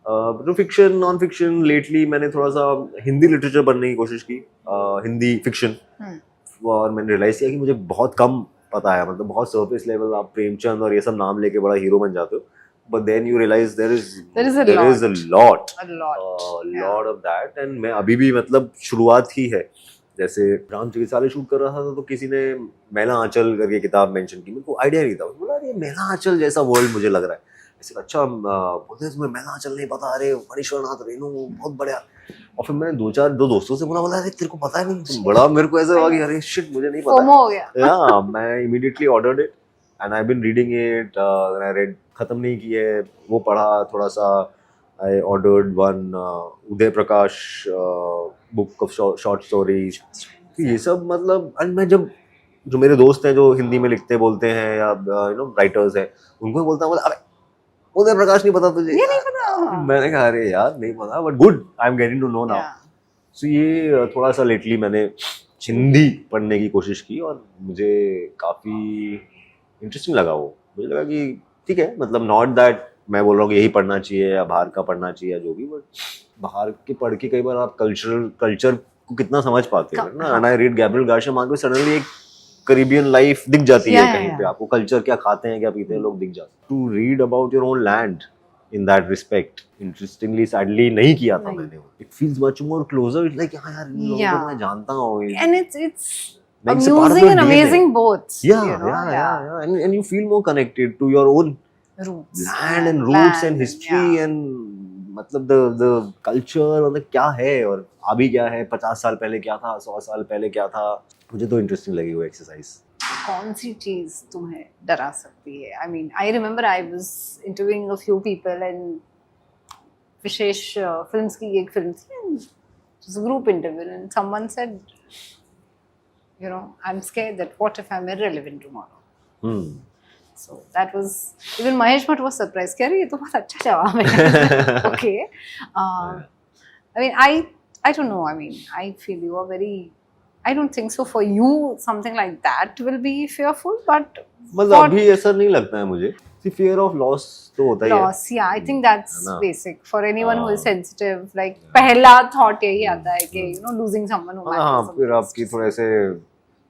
तो फिक्शन नॉन फिक्शन लेटली मैंने थोड़ा सा हिंदी लिटरेचर पढ़ने की कोशिश की, हिंदी फिक्शन, और मैंने रियलाइज किया कि मुझे बहुत कम पता है, मतलब बहुत सरफेस लेवल, आप प्रेमचंद और ये सब नाम लेके बड़ा हीरो बन जाते हो, but then you realise there is a lot of that, and मैं अभी भी मतलब शुरुआत ही है, जैसे राम चिकित्सालय शूट कर रहा था तो किसी ने मैला आंचल करके किताब मेंशन की, मेरे को आइडिया नहीं था, बोला ये मैला आंचल जैसा वर्ल्ड मुझे लग रहा है, ऐसे अच्छा बोलते तुम्हें मैला आंचल नहीं पता, अरे मणीश्वरनाथ रेणु बहुत बढ़िया, और फिर मैंने दो दोस्तों से बोला अरे तेरे को पता है नहीं, बड़ा मेरे को ऐसा हुआ कि अरे शिट मुझे नहीं पता FOMO हो गया। या मैं immediately ordered it and I have been reading it, I read, खत्म नहीं की है, वो पढ़ा थोड़ा सा, I ordered one Uday Prakash book of short stories, ये सब मतलब, एंड मैं जब जो मेरे दोस्त हैं जो हिंदी में लिखते बोलते हैं या यू नो राइटर्स हैं, उनको बोलता हूँ अरे उदय प्रकाश नहीं पता तुझे, ये नहीं पता, मैंने कहा अरे यार नहीं पता, but good I am getting to know now, so ये थोड़ा सा लेटली मैंने हिंदी पढ़ने की कोशिश की और मुझे काफ़ी इंटरेस्टिंग लगा, वो मुझे लगा कि ठीक है, मतलब नॉट दैट मैं बोल रहा हूँ कि यही पढ़ना चाहिए या बाहर का पढ़ना चाहिए या जो भी, बट बाहर के पढ़ के कई बार आप कल्चर को कितना समझ पाते हो ना, and I read Gabriel Garcia Marquez, suddenly एक करीबियन लाइफ दिख जाती है कहीं पे, आपको कल्चर क्या खाते हैं क्या पीते हैं लोग दिख जाते हैं, to read about your own land in that respect, interestingly sadly नहीं किया था मैंने, it feels much more closer, it's like हाँ यार इन लोगों को मैं जानता हूँ, and it's amusing and amazing both, yeah, you know? yeah. And you feel more connected to your own roots, land and roots and history and मतलब the culture, मतलब क्या है और अभी क्या है, 50 साल पहले क्या था, 100 साल पहले क्या था, मुझे तो इंटरेस्टिंग लगी वो एक्सरसाइज। कौन सी चीज तुम्हें डरा सकती है? I mean, I remember I was interviewing a few people and Vishesh Films की एक फिल्म थी, it was a group interview and someone said, you know, I'm scared that what if I'm irrelevant tomorrow. So that was, even Mahesh Bhatt was surprised, kya ये तो बहुत अच्छा जवाब है। Okay, I mean I don't know, I mean I feel you are very, I don't think so for you something like that will be fearful, but मतलब अभी ऐसा नहीं लगता है मुझे, fear of loss तो होता ही है, loss, yeah, I think that's basic for anyone who is sensitive, like पहला thought यही आता है कि you know losing someone who matters, हाँ फिर आपकी थोड़े से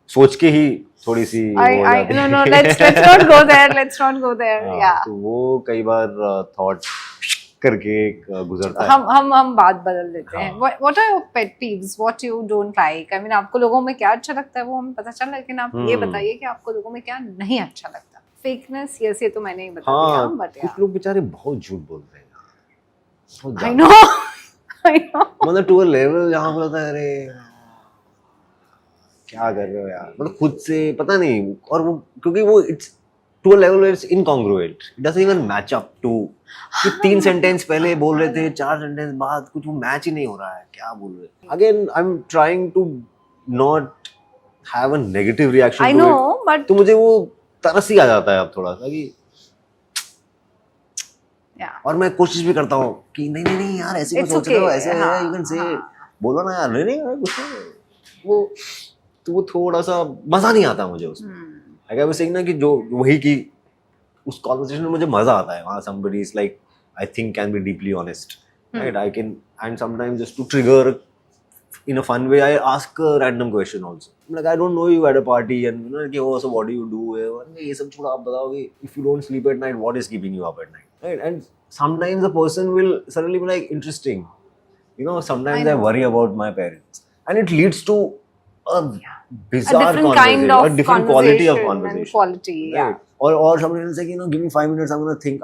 सोच के ही थोड़ी सी no let's not go there, yeah, तो वो कई बार थॉट करके गुजरता है, हम बात बदल देते हैं। What are your pet peeves? What you don't like? I mean आपको लोगों में क्या अच्छा लगता है वो हमें पता चला, लेकिन आप ये बताइए कि आपको लोगों में क्या नहीं अच्छा लगता। फेकनेस ये तो मैंने ही बता दिया, हाँ, बट कुछ लोग बेचारे बहुत झूठ बोलते हैं बहुत आई ज्यादा। No I know. मतलब टू अ लेवल जहाँ पर होता है अरे क्या कर रहे हो यार, मतलब खुद से पता नहीं, और वो क्योंकि वो it's to a level it's incongruent, it doesn't even match up to कि 3 सेंटेंस पहले बोल रहे थे 4 सेंटेंस बाद कुछ वो मैच ही नहीं हो रहा है, क्या बोल रहे हैं। Again I am trying to not have a negative reaction I to know it, but तो मुझे वो तरस ही आ जाता है अब थोड़ा सा कि, और मैं कोशिश भी करता हूँ कि नहीं नहीं नहीं यार ऐसे मत It's सोच रहे हो, okay, ऐसे है हाँ, यू कैन से, हाँ। बोलो ना यार, नहीं नहीं यार कुछ नहीं, वो तो वो थोड़ा सा मजा नहीं आता मुझे उसमें। आई वाज सेइंग ना कि जो वही कि उस कॉन्वर्सेशन में मुझे मजा आता है, वहाँ somebody is like I think can be deeply honest, right? I can, and sometimes just to trigger in a fun way I ask a random question also, like I don't know you at a party and you know कि oh so what do you do, ये सब छोड़ा, आप बताओ कि if you don't sleep at night what is keeping you up at night, right? And sometimes the person will suddenly be like interesting, you know, sometimes I worry about my parents and it leads to a bizarre different conversation, kind of a different quality of conversation and conversation, quality, yeah. right? Or somebody will say you know give me 5 minutes, I'm gonna think,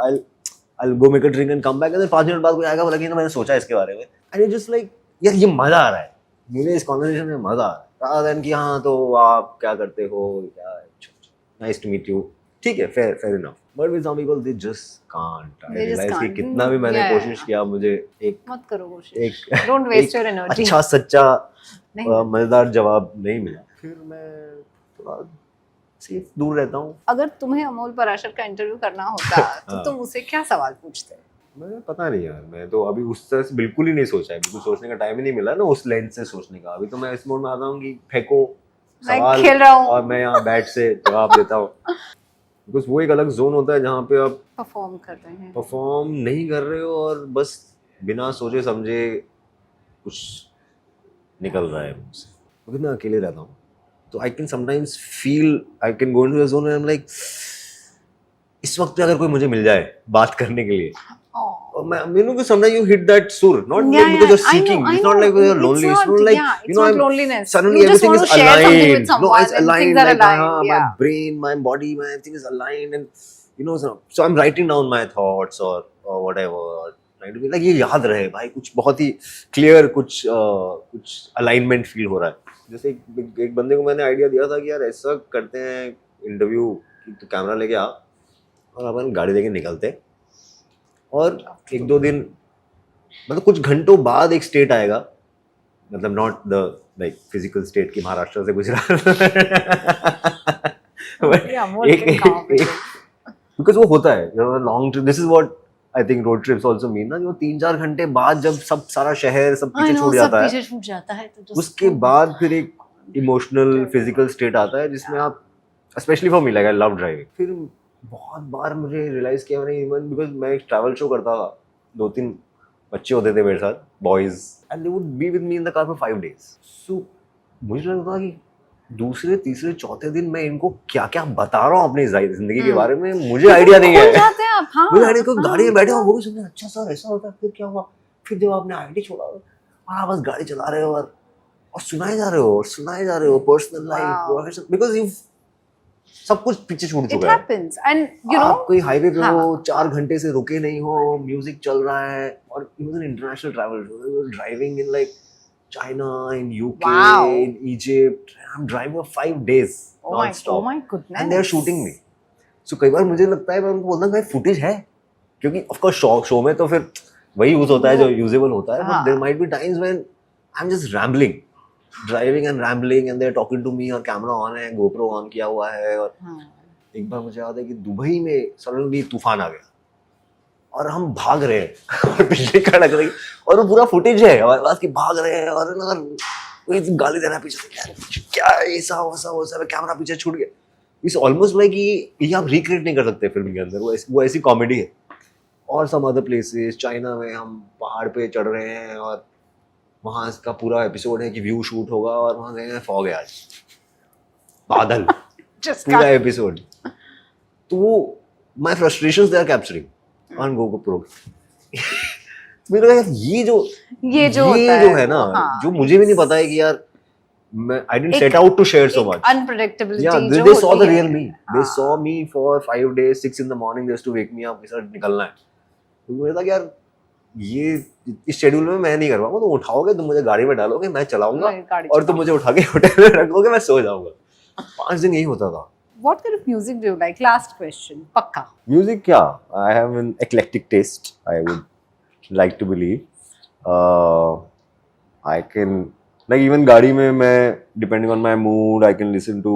I'll go make a drink and come back, and then 5 minute बाद कोई आएगा बोला कि ना मैंने सोचा इसके बारे में, and it's just like यार ये मजा आ रहा है, मुझे इस कॉन्वर्सेशन में मजा आ रहा है, rather than कि हाँ तो आप क्या करते हो, क्या नाइस टू मीट यू, ठीक है, fair enough, but with some people they just can't. I They just realize कि can't. कितना भी मैंने Yeah. कोशिश किया, मुझे एक मत करो कोशिश, एक डोंट वेस्ट एक योर एनर्जी। अच्छा सच्चा नहीं। मजेदार जवाब नहीं मिला, फिर मैं थोड़ा सेफ दूर रहता हूँ। अगर तुम्हें अमोल पराशर का इंटरव्यू करना होता तो हाँ। तुम उससे क्या सवाल पूछते? मैं पता नहीं यार, मैं तो अभी उस तरह से बिल्कुल ही नहीं सोचा है, बिल्कुल सोचने का टाइम ही नहीं मिला ना उस लेंस से सोचने का। अभी तो मैं इस मोड में आता हूँ कि फेंको मैं सवाल खेल रहा हूँ। और मैं यहाँ बैठ से जवाब देता हूँ, बिकॉज वो एक अलग जोन होता है जहाँ पे आप परफॉर्म कर रहे हैं, परफॉर्म नहीं कर रहे हो और बस बिना सोचे समझे कुछ निकल रहा है मुझसे, क्योंकि मैं अकेले रहता हूँ तो I can sometimes feel, I can go into a zone and I am like इस वक्त पे अगर कोई मुझे मिल जाए बात करने के लिए, और मैं you know sometimes you hit that sur, not Yeah, because you're yeah, I seeking, know, it's I not know. like you're It's lonely, not, it's not like yeah, you it's know not I'm loneliness. suddenly You just everything want is to share something with aligned, no someone it's and aligned, things are like aligned, my yeah. brain, my body, my everything is aligned, and you know so I'm writing down my thoughts or whatever, or trying to be like ये याद रहे भाई, कुछ बहुत ही क्लियर, कुछ अलाइनमेंट फील हो रहा है। जैसे एक बंदे को मैंने आइडिया दिया था कि यार ऐसा करते हैं इंटरव्यू कि तू कैमरा लेके आ और अपन गाड़ी लेके निकलते, और 1-2 दिन मतलब कुछ घंटों बाद एक स्टेट आएगा, मतलब not the like physical state की महाराष्ट्र से गुजरात बिकॉज वो होता है long trip, this is what I think road trips also mean ना, जो 3-4 घंटे बाद जब सब सारा शहर सब पीछे छूट जाता है, पीछे छूट जाता है, तो उसके बाद फिर एक इमोशनल फिजिकल स्टेट आता है जिसमें आप, specially for me like I love driving. फिर बहुत बार मुझे रियलाइज किया मैंने, इवन बिकॉज मैं एक ट्रैवल शो करता था, 2-3 बच्चे होते थे मेरे साथ, boys, and they would be with me in the car for 5 days। सो मुझे लगता था कि दूसरे तीसरे चौथे दिन मैं इनको क्या क्या बता रहा हूँ अपनी जिंदगी के बारे में, मुझे आइडिया नहीं है। जाते हैं आप, हाँ, मुझे आइडिया को गाड़ी में बैठे हो वो भी सुनते अच्छा सर ऐसा होता है, फिर क्या हुआ, फिर जब आपने आईडी छोड़ा और आप बस गाड़ी चला रहे हो और सुनाए जा रहे हो पर्सनल लाइफ, बिकॉज यू सब कुछ पीछे छूट It चुका है। happens, and you know, आप कोई हाईवे पे हाँ, हो, 4 घंटे से रुके नहीं हो, म्यूजिक चल रहा है, और it was an international travel show, we were driving in like China, in UK, Wow. in Egypt, I'm driving for 5 days oh non-stop, my goodness, and they're shooting me. So कई बार मुझे लगता है मैं उनको बोलता हूँ भाई फुटेज है, क्योंकि of course शो में तो फिर वही यूज होता है जो यूजेबल होता है, but there might be times when I'm just rambling, driving and rambling, and they're talking to me और कैमरा ऑन है, GoPro ऑन किया हुआ है, और एक बार मुझे याद है कि दुबई में सडनली तूफान आ गया और हम भाग रहे हैं और बिजली कड़क रही और वो पूरा फुटेज है हमारे पास कि भाग रहे हैं, और कोई गाली दे रहा है पीछे से, यार क्या ऐसा वैसा कैमरा पीछे छूट गया। इट्स ऑलमोस्ट लाइक ये आप रिक्रिएट नहीं कर सकते फिल्म के अंदर, वो ऐसी कॉमेडी है। और सम अदर प्लेसेस, चाइना में हम पहाड़ पे चढ़ रहे हैं और वहाँ इसका पूरा एपिसोड है कि व्यू शूट होगा, और वहाँ गए हैं फॉग है आज, बादल पूरा एपिसोड, तो वो my frustrations they are capturing on GoPro। मेरे को ये जो होता है ना, हाँ, जो मुझे भी नहीं पता है कि यार I didn't set out to share so much. Unpredictability. Yeah, जो they saw होती the है। real me. They हाँ। saw me for 5 days, 6 in the morning just to wake me up, sir निकलना है। तो मुझे लगा यार ये इस शेड्यूल में मैं नहीं कर पाऊंगा, तुम उठाओगे, तुम मुझे गाड़ी में डालोगे, मैं चलाऊंगा मैं गाड़ी और तुम मुझे उठा के होटल में रखोगे, मैं सो जाऊंगा। 5 दिन यही होता था। What kind of music do you like? Last question. पक्का। Music, yeah, I have an eclectic taste. I would like to believe. I can like even गाड़ी में मैं depending on my mood, I can listen to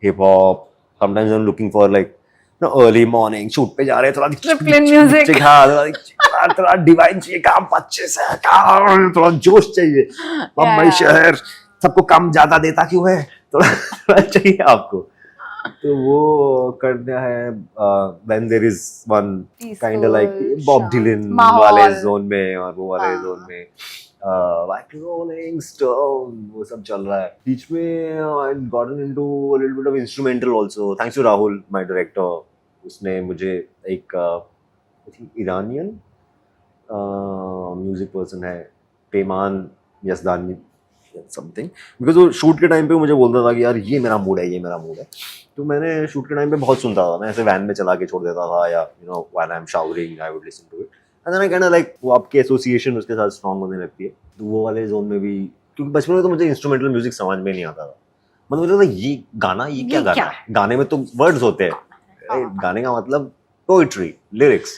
hip hop. Sometimes I'm looking for like early morning shoot पे जा रहे हैं थोड़ा Triplet music. थोड़ा डिवाइन चाहिए, काम अच्छे से, काम थोड़ा जोश चाहिए। बम्बई शहर सबको काम ज्यादा देता क्यों है, थोड़ा चाहिए आपको। तो वो करना है when there is one kind of like Bob Dylan वाले जोन में और वो वाले जोन में like Rolling Stone वो सब चल रहा है। बीच में I'd gotten into a little bit of instrumental also thanks to Rahul, my director. उसने मुझे एक ईरानियन म्यूजिक पर्सन है, पेमान यजदानी समथिंग, बिकॉज वो शूट के टाइम पे मुझे बोलता था कि यार ये मेरा मूड है, ये मेरा मूड है। तो मैंने शूट के टाइम पे बहुत सुनता था, मैं ऐसे वैन में चला के छोड़ देता था, या when I am showering I would listen to it and then I kind of like वो आपकी एसोसिएशन उसके साथ स्ट्रांग होने लगती है। तो वो वाले जोन में भी, क्योंकि बचपन में तो मुझे इंस्ट्रूमेंटल म्यूजिक समझ में नहीं आता था, मतलब मुझे लगता ये गाना, ये क्या गाना है, गाने में तो वर्ड्स होते हैं, गाने का मतलब पोइट्री, लिरिक्स,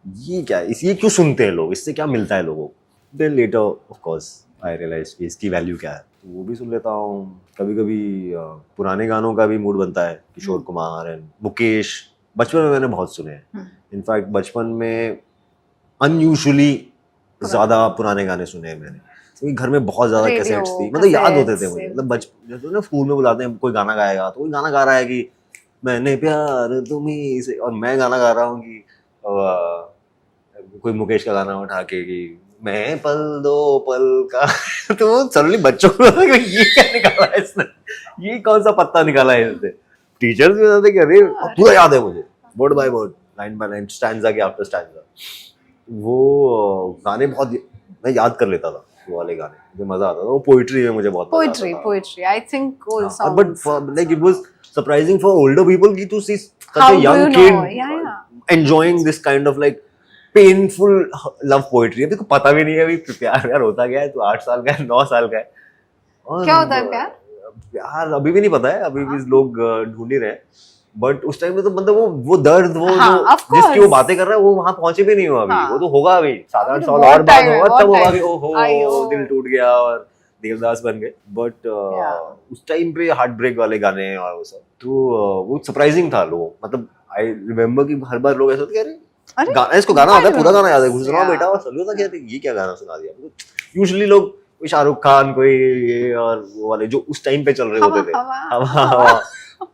ये क्या है, ये क्यों सुनते हैं लोग, इससे क्या मिलता है लोगों को। Then later of course I realise कि इसकी वैल्यू क्या है, तो वो भी सुन लेता हूँ। कभी कभी पुराने गानों का भी मूड बनता है, किशोर कुमार एंड मुकेश, बचपन में मैंने बहुत सुने हैं। इनफैक्ट बचपन में अनयूजुअली ज्यादा पुराने गाने सुने हैं मैंने, क्योंकि घर में बहुत ज्यादा कैसेट्स थी, मतलब याद होते थे मुझे, मतलब बचपन ना स्कूल में बुलाते हैं, कोई गाना गाएगा तो कोई गाना गा रहा है कि मैंने प्यार तुम्हीं से, और मैं गाना गा रहा हूँ कि कोई मुकेश का गाना उठा के कि मैं पल दो पल का तो सडनली बच्चों को ये क्या निकाला है इसने, ये कौन सा पत्ता निकाला है इसने। टीचर्स भी बताते कि अरे पूरा याद है मुझे, word by word, line by line, stanza के आफ्टर स्टैंजा। वो गाने बहुत मैं याद कर लेता था, वो वाले गाने मुझे मजा आता था। वो पोइट्री में मुझे बहुत poetry I think but like it was surprising for older people कि to see such a young kid enjoying this kind of like painful love poetry. अभी को पता भी नहीं है अभी प्यार यार होता क्या है, तो 8 साल का है, 9 साल का है, क्या होता है प्यार, प्यार अभी भी नहीं पता है, अभी भी लोग ढूंढ ही रहे हैं। बट उस टाइम में तो मतलब वो दर्द, वो जो जिसकी वो बातें कर रहा है वो वहां पहुंचे भी नहीं हो अभी, वो तो होगा अभी 7-8 साल और बाद होगा, तब होगा कि ओहो दिल टूट गया और देवदास बन गए। बट उस टाइम पे हार्ट ब्रेक वाले गाने और वो सब, तो वो सरप्राइजिंग था लोगों, मतलब आई रिमेम्बर कि हर बार लोग ऐसे होते हैं, अरे गाना, इसको गाना आता है, पूरा गाना याद है, घुस रहा हूं बेटा, और सभी होता है कि ये क्या गाना सुना दिया। यूजुअली लोग कोई शाहरुख खान, कोई ये और वो वाले जो उस टाइम पे चल रहे होते थे, हवा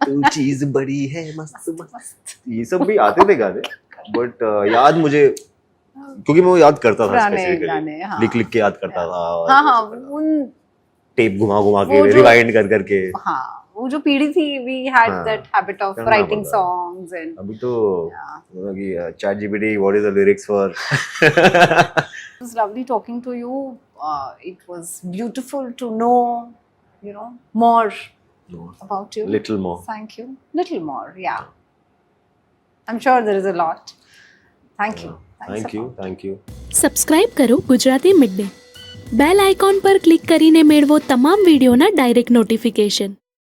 तू चीज बड़ी है मस्त मस्त, ये सब भी आते थे गाने। बट याद मुझे, क्योंकि मैं वो याद करता था स्पेसिफिकली, लिख के याद करता था, उन टेप घुमा के रिवाइंड कर करके। वो जो पीढ़ी थी, we had that habit of writing songs and अभी तो chat GPT, what is the lyrics for? It was lovely talking to you. It was beautiful to know, more about you. Little more. Thank you. Little more, yeah. I'm sure there is a lot. Thank you. Thank you. Subscribe કરો Gujarati mid day. Bell icon પર ક્લિક કરીને મેળવો તમામ વિડીયોના ડાયરેક્ટ નોટિફિકેશન.